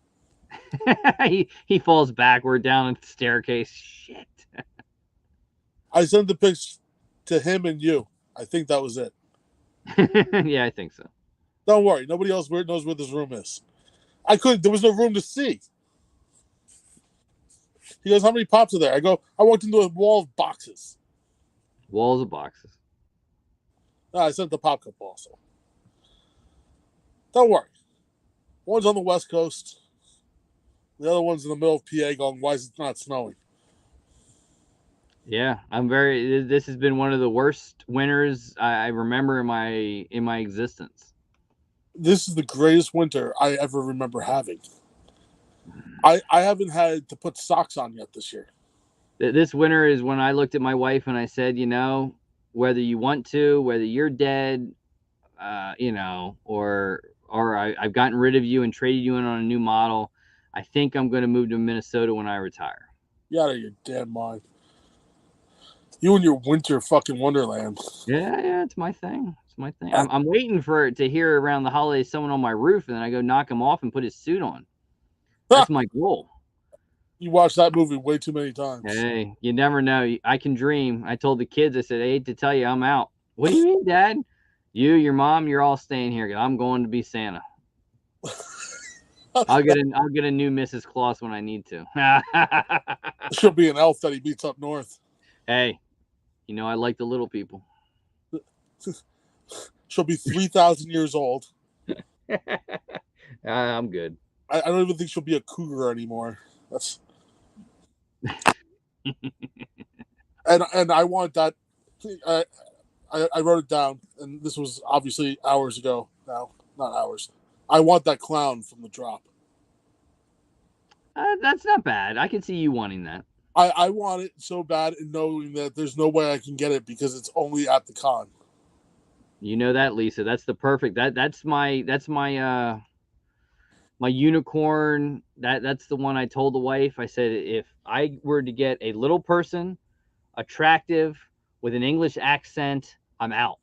he falls backward down the staircase. Shit. I sent the pics to him and you. I think that was it. Yeah, I think so. Don't worry. Nobody else knows where this room is. There was no room to see. He goes, how many Pops are there? I go, I walked into a wall of boxes. Walls of boxes. No, I sent the Pop Cup also. Don't worry. One's on the West Coast. The other one's in the middle of PA going, why is it not snowing? Yeah, this has been one of the worst winters I remember in my existence. This is the greatest winter I ever remember having. I haven't had to put socks on yet this year. This winter is when I looked at my wife and I said, whether you want to, whether you're dead, or I've gotten rid of you and traded you in on a new model, I think I'm going to move to Minnesota when I retire. You out of your damn mind. You and your winter fucking wonderland. Yeah, it's my thing. It's my thing. I'm waiting to hear around the holidays someone on my roof, and then I go knock him off and put his suit on. That's my goal. You watched that movie way too many times. Hey, you never know. I can dream. I told the kids, I said, I hate to tell you, I'm out. What do you mean, Dad? You, your mom, you're all staying here. I'm going to be Santa. I'll get a new Mrs. Claus when I need to. She'll be an elf that he beats up north. Hey, you know I like the little people. She'll be 3,000 years old. I'm good. I don't even think she'll be a cougar anymore. That's and I want that. I wrote it down, and this was obviously hours ago. Now, not hours. I want that clown from the drop. That's not bad. I can see you wanting that. I want it so bad, and knowing that there's no way I can get it because it's only at the con. You know that, Lisa. That's the perfect. That's my my unicorn. That's the one I told the wife. I said if I were to get a little person, attractive, with an English accent, I'm out.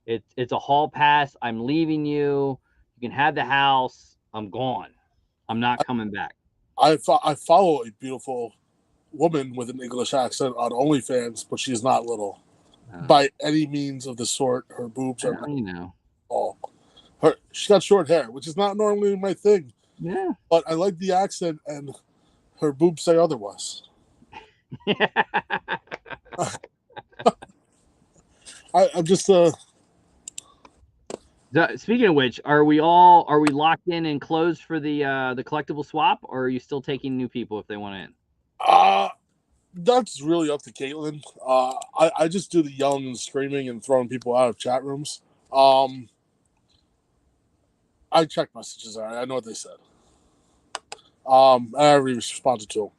It's a hall pass. I'm leaving you. You can have the house. I'm gone. I'm not coming back. I follow a beautiful woman with an English accent on OnlyFans, but she's not little by any means of the sort. Her boobs are all. She's got short hair, which is not normally my thing. Yeah, but I like the accent, and her boobs say otherwise. I'm just Speaking of which, are we locked in and closed for the collectible swap, or are you still taking new people if they want in? That's really up to Caitlin. I just do the yelling and screaming and throwing people out of chat rooms. I check messages. I know what they said. I already responded to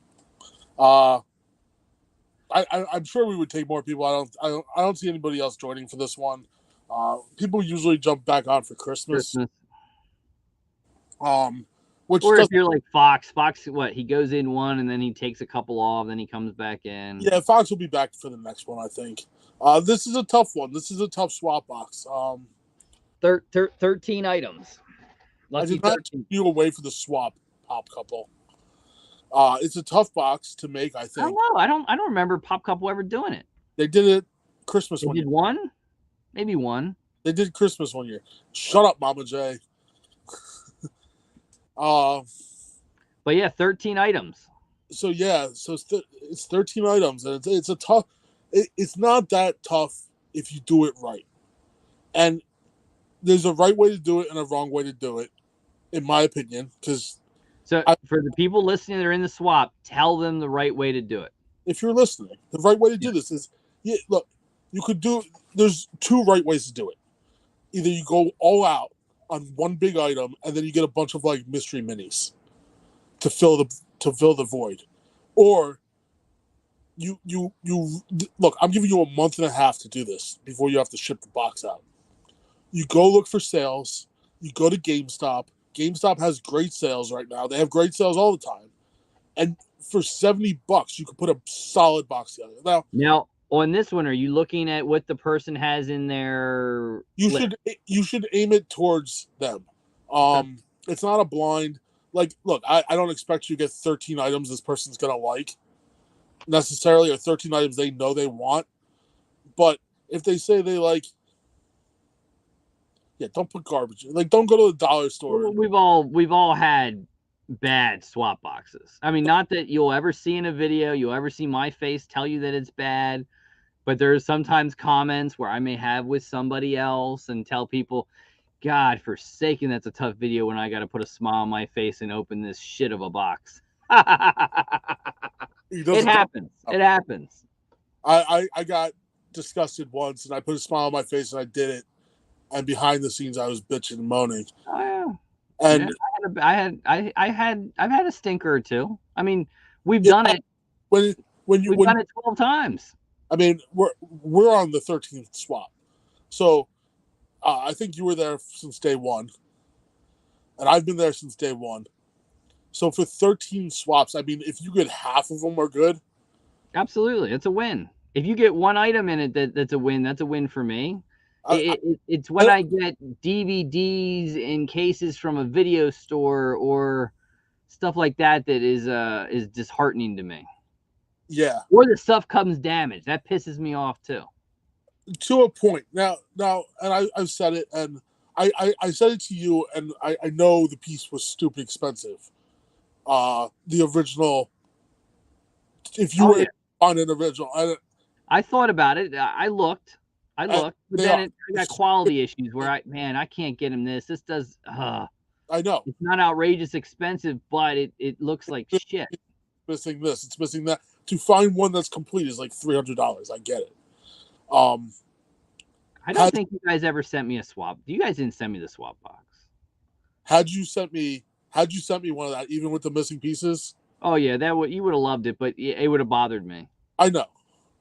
them. I'm sure we would take more people. I don't see anybody else joining for this one. People usually jump back on for Christmas. Which or if you're like Fox, what, he goes in one and then he takes a couple off, then he comes back in. Yeah, Fox will be back for the next one, I think. This is a tough one. This is a tough swap box. 13 items. I did not take you away for the swap pop couple. It's a tough box to make, I think. I don't know. I don't remember Pop Couple ever doing it. They did it Christmas one year. Did one? Maybe one. They did Christmas one year. Shut up, Mama J. But yeah, 13 items. So yeah, it's 13 items, and it's a tough. It's not that tough if you do it right, and there's a right way to do it and a wrong way to do it, in my opinion. Because for the people listening that are in the swap, tell them the right way to do it. If you're listening, the right way to do this is look. You could do. There's two right ways to do it. Either you go all out on one big item, and then you get a bunch of like mystery minis to fill the void, or you look. I'm giving you a month and a half to do this before you have to ship the box out. You go look for sales. You go to GameStop. GameStop has great sales right now. They have great sales all the time, and for $70, you could put a solid box together. Now on this one, are you looking at what the person has in their list? You should aim it towards them. It's not a blind. Like, look, I don't expect you to get 13 items this person's gonna like necessarily, or 13 items they know they want. But if they say they like, don't put garbage. Like, don't go to the dollar store. We've all had bad swap boxes. I mean, not that you'll ever see in a video, you'll ever see my face tell you that it's bad, but there's sometimes comments where I may have with somebody else and tell people, God forsaken, that's a tough video when I got to put a smile on my face and open this shit of a box. It happens. It happens. I got disgusted once and I put a smile on my face and I did it. And behind the scenes, I was bitching and moaning. Oh yeah. And I've had a stinker or two. I mean, we've done it. We've done it 12 times. I mean, we're on the 13th swap, so I think you were there since day one, and I've been there since day one. So for 13 swaps, I mean, if you get half of them are good, absolutely, it's a win. If you get one item in it that's a win, that's a win for me. It's when I get DVDs in cases from a video store or stuff like that is disheartening to me. Yeah, Or the stuff comes damaged. That pisses me off too. to a point. Now, and I've said it, and I said it to you, and I know the piece was stupid expensive. The original, if you were on an original, I thought about it. I looked, but then I got quality issues where I can't get him this. This does. I know it's not outrageous expensive, but it looks like shit. It's missing this. It's missing that. To find one that's complete is like $300. I get it. I don't think you guys ever sent me a swap. You guys didn't send me the swap box. Had you sent me one of that, even with the missing pieces? Oh yeah, you would have loved it, but it would have bothered me. I know,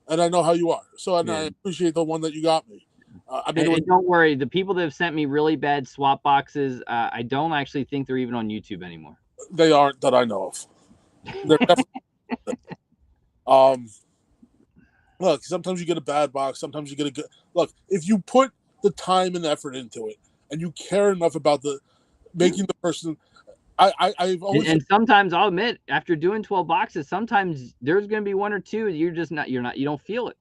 and I know how you are. So, I appreciate the one that you got me. I mean, and don't worry, the people that have sent me really bad swap boxes, I don't actually think they're even on YouTube anymore. They aren't that I know of. They're definitely. Look, sometimes you get a bad box. Sometimes you get a good. Look, if you put the time and effort into it, and you care enough about making the person. I've always and sometimes I'll admit, after doing 12 boxes, sometimes there's going to be one or two you don't feel it.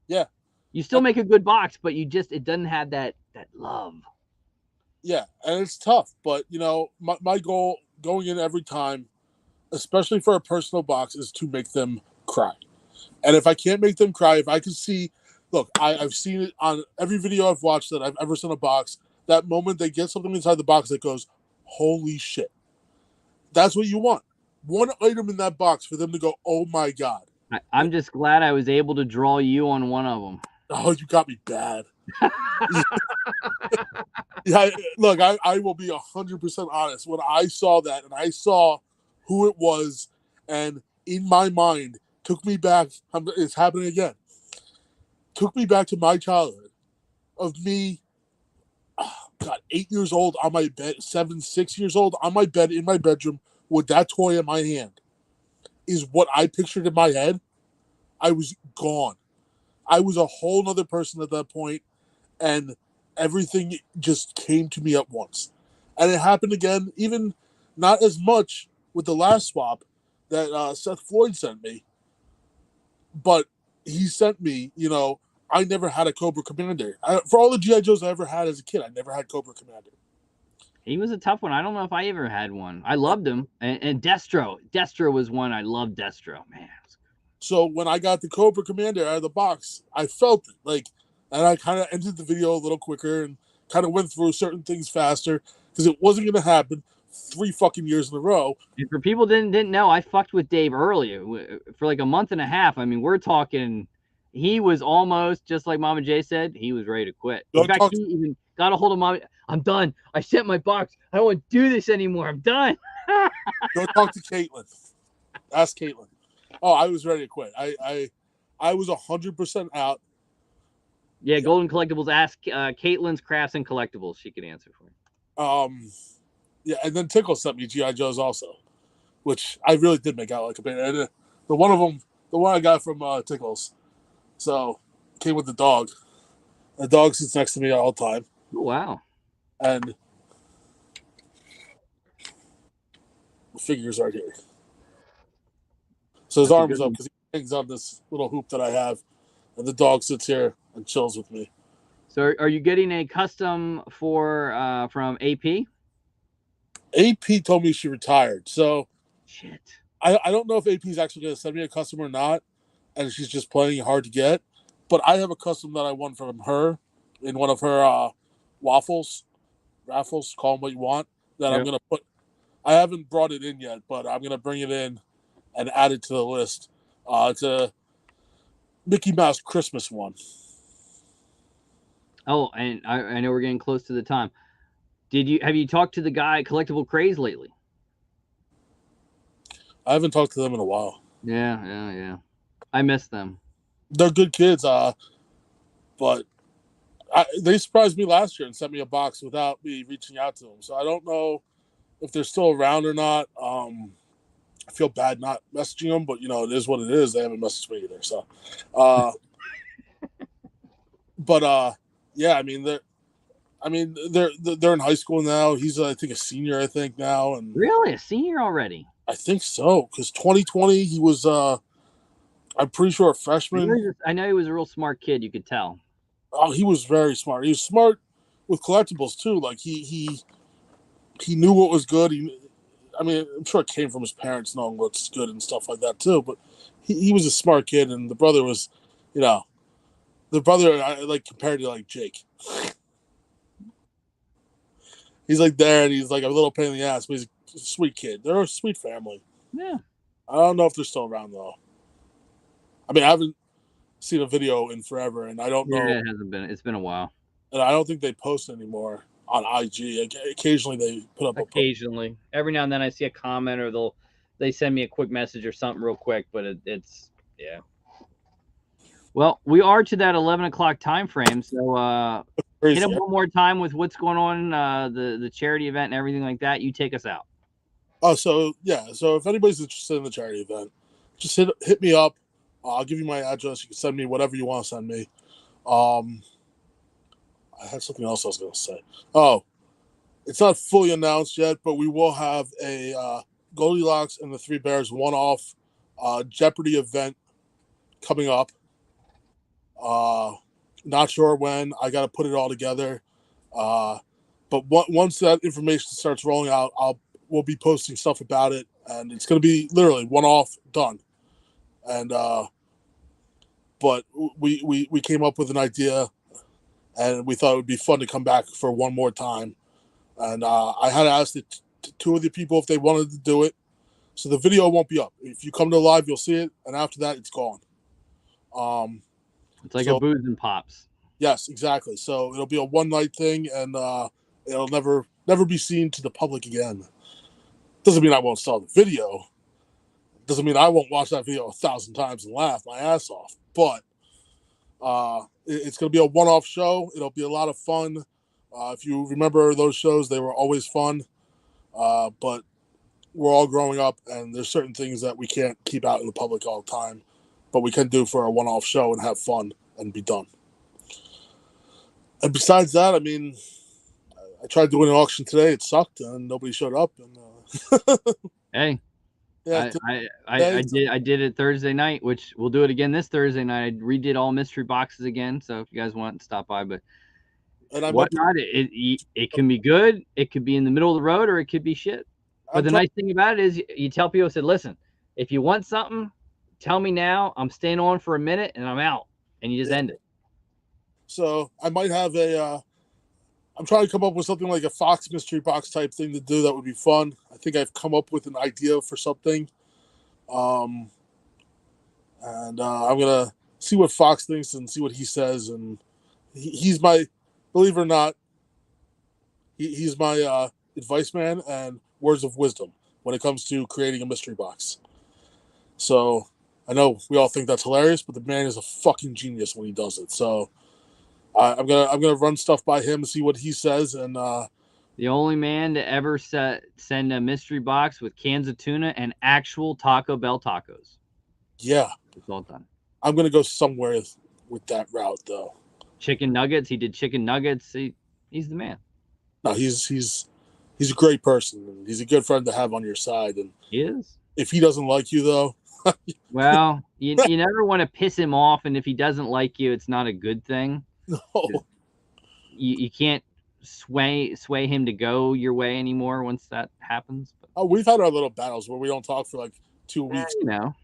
Yeah, you still make a good box, but it doesn't have that love. Yeah, and it's tough, but my goal going in every time, especially for a personal box, is to make them cry. And if I can't make them cry, if I can see, look, I've seen it on every video I've watched that I've ever sent a box. That moment they get something inside the box that goes, holy shit. That's what you want. One item in that box for them to go, oh my God. I'm just glad I was able to draw you on one of them. Oh, you got me bad. Yeah, look, I will be 100% honest. When I saw that and I saw who it was, and in my mind, took me back, it's happening again, took me back to my childhood of me, 8 years old on my bed, 6 years old on my bed in my bedroom with that toy in my hand, is what I pictured in my head. I was gone. I was a whole nother person at that point, and everything just came to me at once. And it happened again, even not as much with the last swap that Seth Floyd sent me, but he sent me, I never had a Cobra Commander. For all the G.I. Joes I ever had as a kid, I never had Cobra Commander. He was a tough one. I don't know if I ever had one. I loved him. And Destro. Destro was one. I loved Destro. Man. So when I got the Cobra Commander out of the box, I felt it. And I kind of ended the video a little quicker and kind of went through certain things faster because it wasn't going to happen 3 fucking years in a row. And for people didn't know, I fucked with Dave earlier for like a month and a half. I mean, we're talking, he was almost, just like Mama J said, he was ready to quit. In fact, he even got a hold of Mama. I'm done. I sent my box. I don't want to do this anymore. I'm done. Go talk to Caitlin. Ask Caitlin. Oh, I was ready to quit. I was 100% out. Yeah, Golden Collectibles. Ask Caitlin's Crafts and Collectibles. She can answer for you. Yeah, and then Tickle sent me G.I. Joes also, which I really did make out like a bit. The one I got from Tickles, so came with the dog. The dog sits next to me all the time. Oh, wow. And the figure's right here. So his arm is up because he hangs on this little hoop that I have, and the dog sits here and chills with me. So are you getting a custom for from AP? AP told me she retired, so shit. I don't know if AP is actually going to send me a custom or not, and she's just playing it hard to get. But I have a custom that I won from her in one of her raffles, call them what you want, that I'm going to put. I haven't brought it in yet, but I'm going to bring it in and add it to the list. It's a Mickey Mouse Christmas one. Oh, and I know we're getting close to the time. Have you talked to the guy at Collectible Craze lately? I haven't talked to them in a while. Yeah. I miss them. They're good kids, but they surprised me last year and sent me a box without me reaching out to them. So I don't know if they're still around or not. I feel bad not messaging them, but it is what it is. They haven't messaged me either. So, but yeah, I mean, I mean, they're in high school now. He's I think a senior, I think now, and Really, a senior already? I think so because 2020 he was I'm pretty sure a freshman. I know he was a real smart kid. You could tell. Oh, he was very smart. He was smart with collectibles too. Like he knew what was good. I mean, I'm sure it came from his parents knowing what's good and stuff like that too. But he was a smart kid, and the brother was, you know, the brother I like compared to like Jake. He's like there, and he's like a little pain in the ass, but he's a sweet kid. They're a sweet family. Yeah. I don't know if they're still around though. I mean, I haven't seen a video in forever, and I don't know. Yeah, it hasn't been. It's been a while. And I don't think they post anymore on IG. Occasionally they put up Occasionally, every now and then I see a comment, or they send me a quick message or something real quick. But it's yeah. Well, we are to that 11 o'clock time frame, so hit them one more time with what's going on, the charity event and everything like that. You take us out. Oh, so yeah. So if anybody's interested in the charity event, just hit me up. I'll give you my address. You can send me whatever you want to send me. I had something else I was going to say. Oh, it's not fully announced yet, but we will have a Goldilocks and the Three Bears one-off Jeopardy event coming up. Not sure when. I got to put it all together. But once that information starts rolling out, we'll be posting stuff about it, and it's going to be literally one-off, done. And but we came up with an idea, and we thought it would be fun to come back for one more time. And I had asked two of the people if they wanted to do it. So the video won't be up. If you come to live, you'll see it, and after that, it's gone. It's like a booze and pops. Yes, exactly. So it'll be a one-night thing, and it'll never be seen to the public again. Doesn't mean I won't sell the video. Doesn't mean I won't watch that video 1,000 times and laugh my ass off. But it's going to be a one-off show. It'll be a lot of fun. If you remember those shows, they were always fun. But we're all growing up, and there's certain things that we can't keep out in the public all the time. But we can do for a one-off show and have fun and be done. And besides that, I mean, I tried doing an auction today. It sucked, and nobody showed up. And hey, yeah, I did it Thursday night, which we'll do it again this Thursday night. I redid all mystery boxes again, so if you guys want, stop by. But whatnot, it can be good. It could be in the middle of the road, or it could be shit. But the nice thing about it is, you tell people, said, listen, if you want something, tell me now. I'm staying on for a minute, and I'm out. And you just end it. So I might have I'm trying to come up with something like a Fox mystery box type thing to do that would be fun. I think I've come up with an idea for something. And I'm going to see what Fox thinks and see what he says. And he's my, believe it or not, he's my advice man and words of wisdom when it comes to creating a mystery box. So I know we all think that's hilarious, but the man is a fucking genius when he does it. So I'm gonna run stuff by him and see what he says. And the only man to ever send a mystery box with cans of tuna and actual Taco Bell tacos. Yeah, it's all done. I'm gonna go somewhere with that route though. Chicken nuggets. He did chicken nuggets. He's the man. No, he's a great person. And he's a good friend to have on your side. And he is. If he doesn't like you though. Well, you never want to piss him off, and if he doesn't like you, it's not a good thing. No. You can't sway him to go your way anymore once that happens. But, oh, we've had our little battles where we don't talk for like 2 weeks. You know,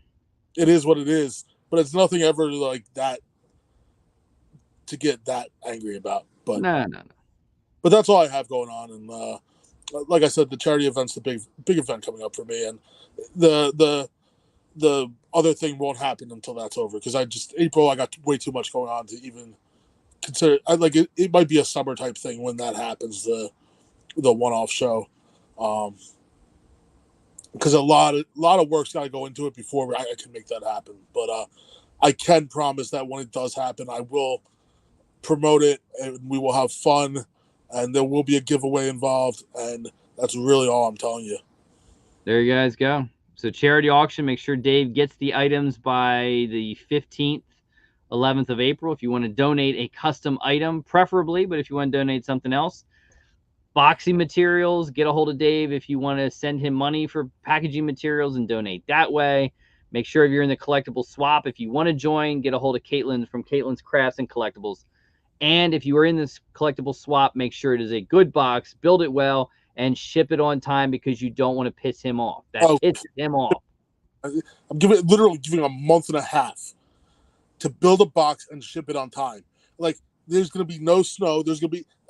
it is what it is, but it's nothing ever like that to get that angry about. But no. But that's all I have going on, and like I said, the charity event's the big event coming up for me, and the other thing won't happen until that's over because April I got way too much going on to even consider. It might be a summer type thing when that happens, the one-off show, because a lot of work's got to go into it before I can make that happen. But I can promise that when it does happen, I will promote it and we will have fun, and there will be a giveaway involved, and that's really all I'm telling you. There you guys go. So charity auction, make sure Dave gets the items by the 15th 11th of April. If you want to donate a custom item, preferably, but if you want to donate something else, boxing materials, get a hold of Dave if you want to send him money for packaging materials and donate that way. Make sure if you're in the collectible swap, if you want to join, get a hold of Caitlin from Caitlin's Crafts and Collectibles. And if you are in this collectible swap, make sure it is a good box, build it well, and ship it on time because you don't want to piss him off. That pisses him off. I'm literally giving a month and a half to build a box and ship it on time. Like, there's going to be no snow.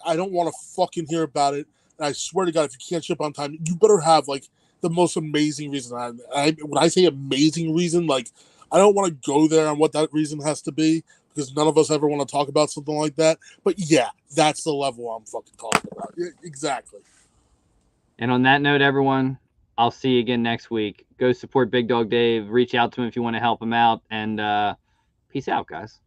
I don't want to fucking hear about it. And I swear to God, if you can't ship on time, you better have, like, the most amazing reason. When I say amazing reason, like, I don't want to go there on what that reason has to be because none of us ever want to talk about something like that. But yeah, that's the level I'm fucking talking about. Yeah, exactly. And on that note, everyone, I'll see you again next week. Go support Big Dog Dave. Reach out to him if you want to help him out. And peace out, guys.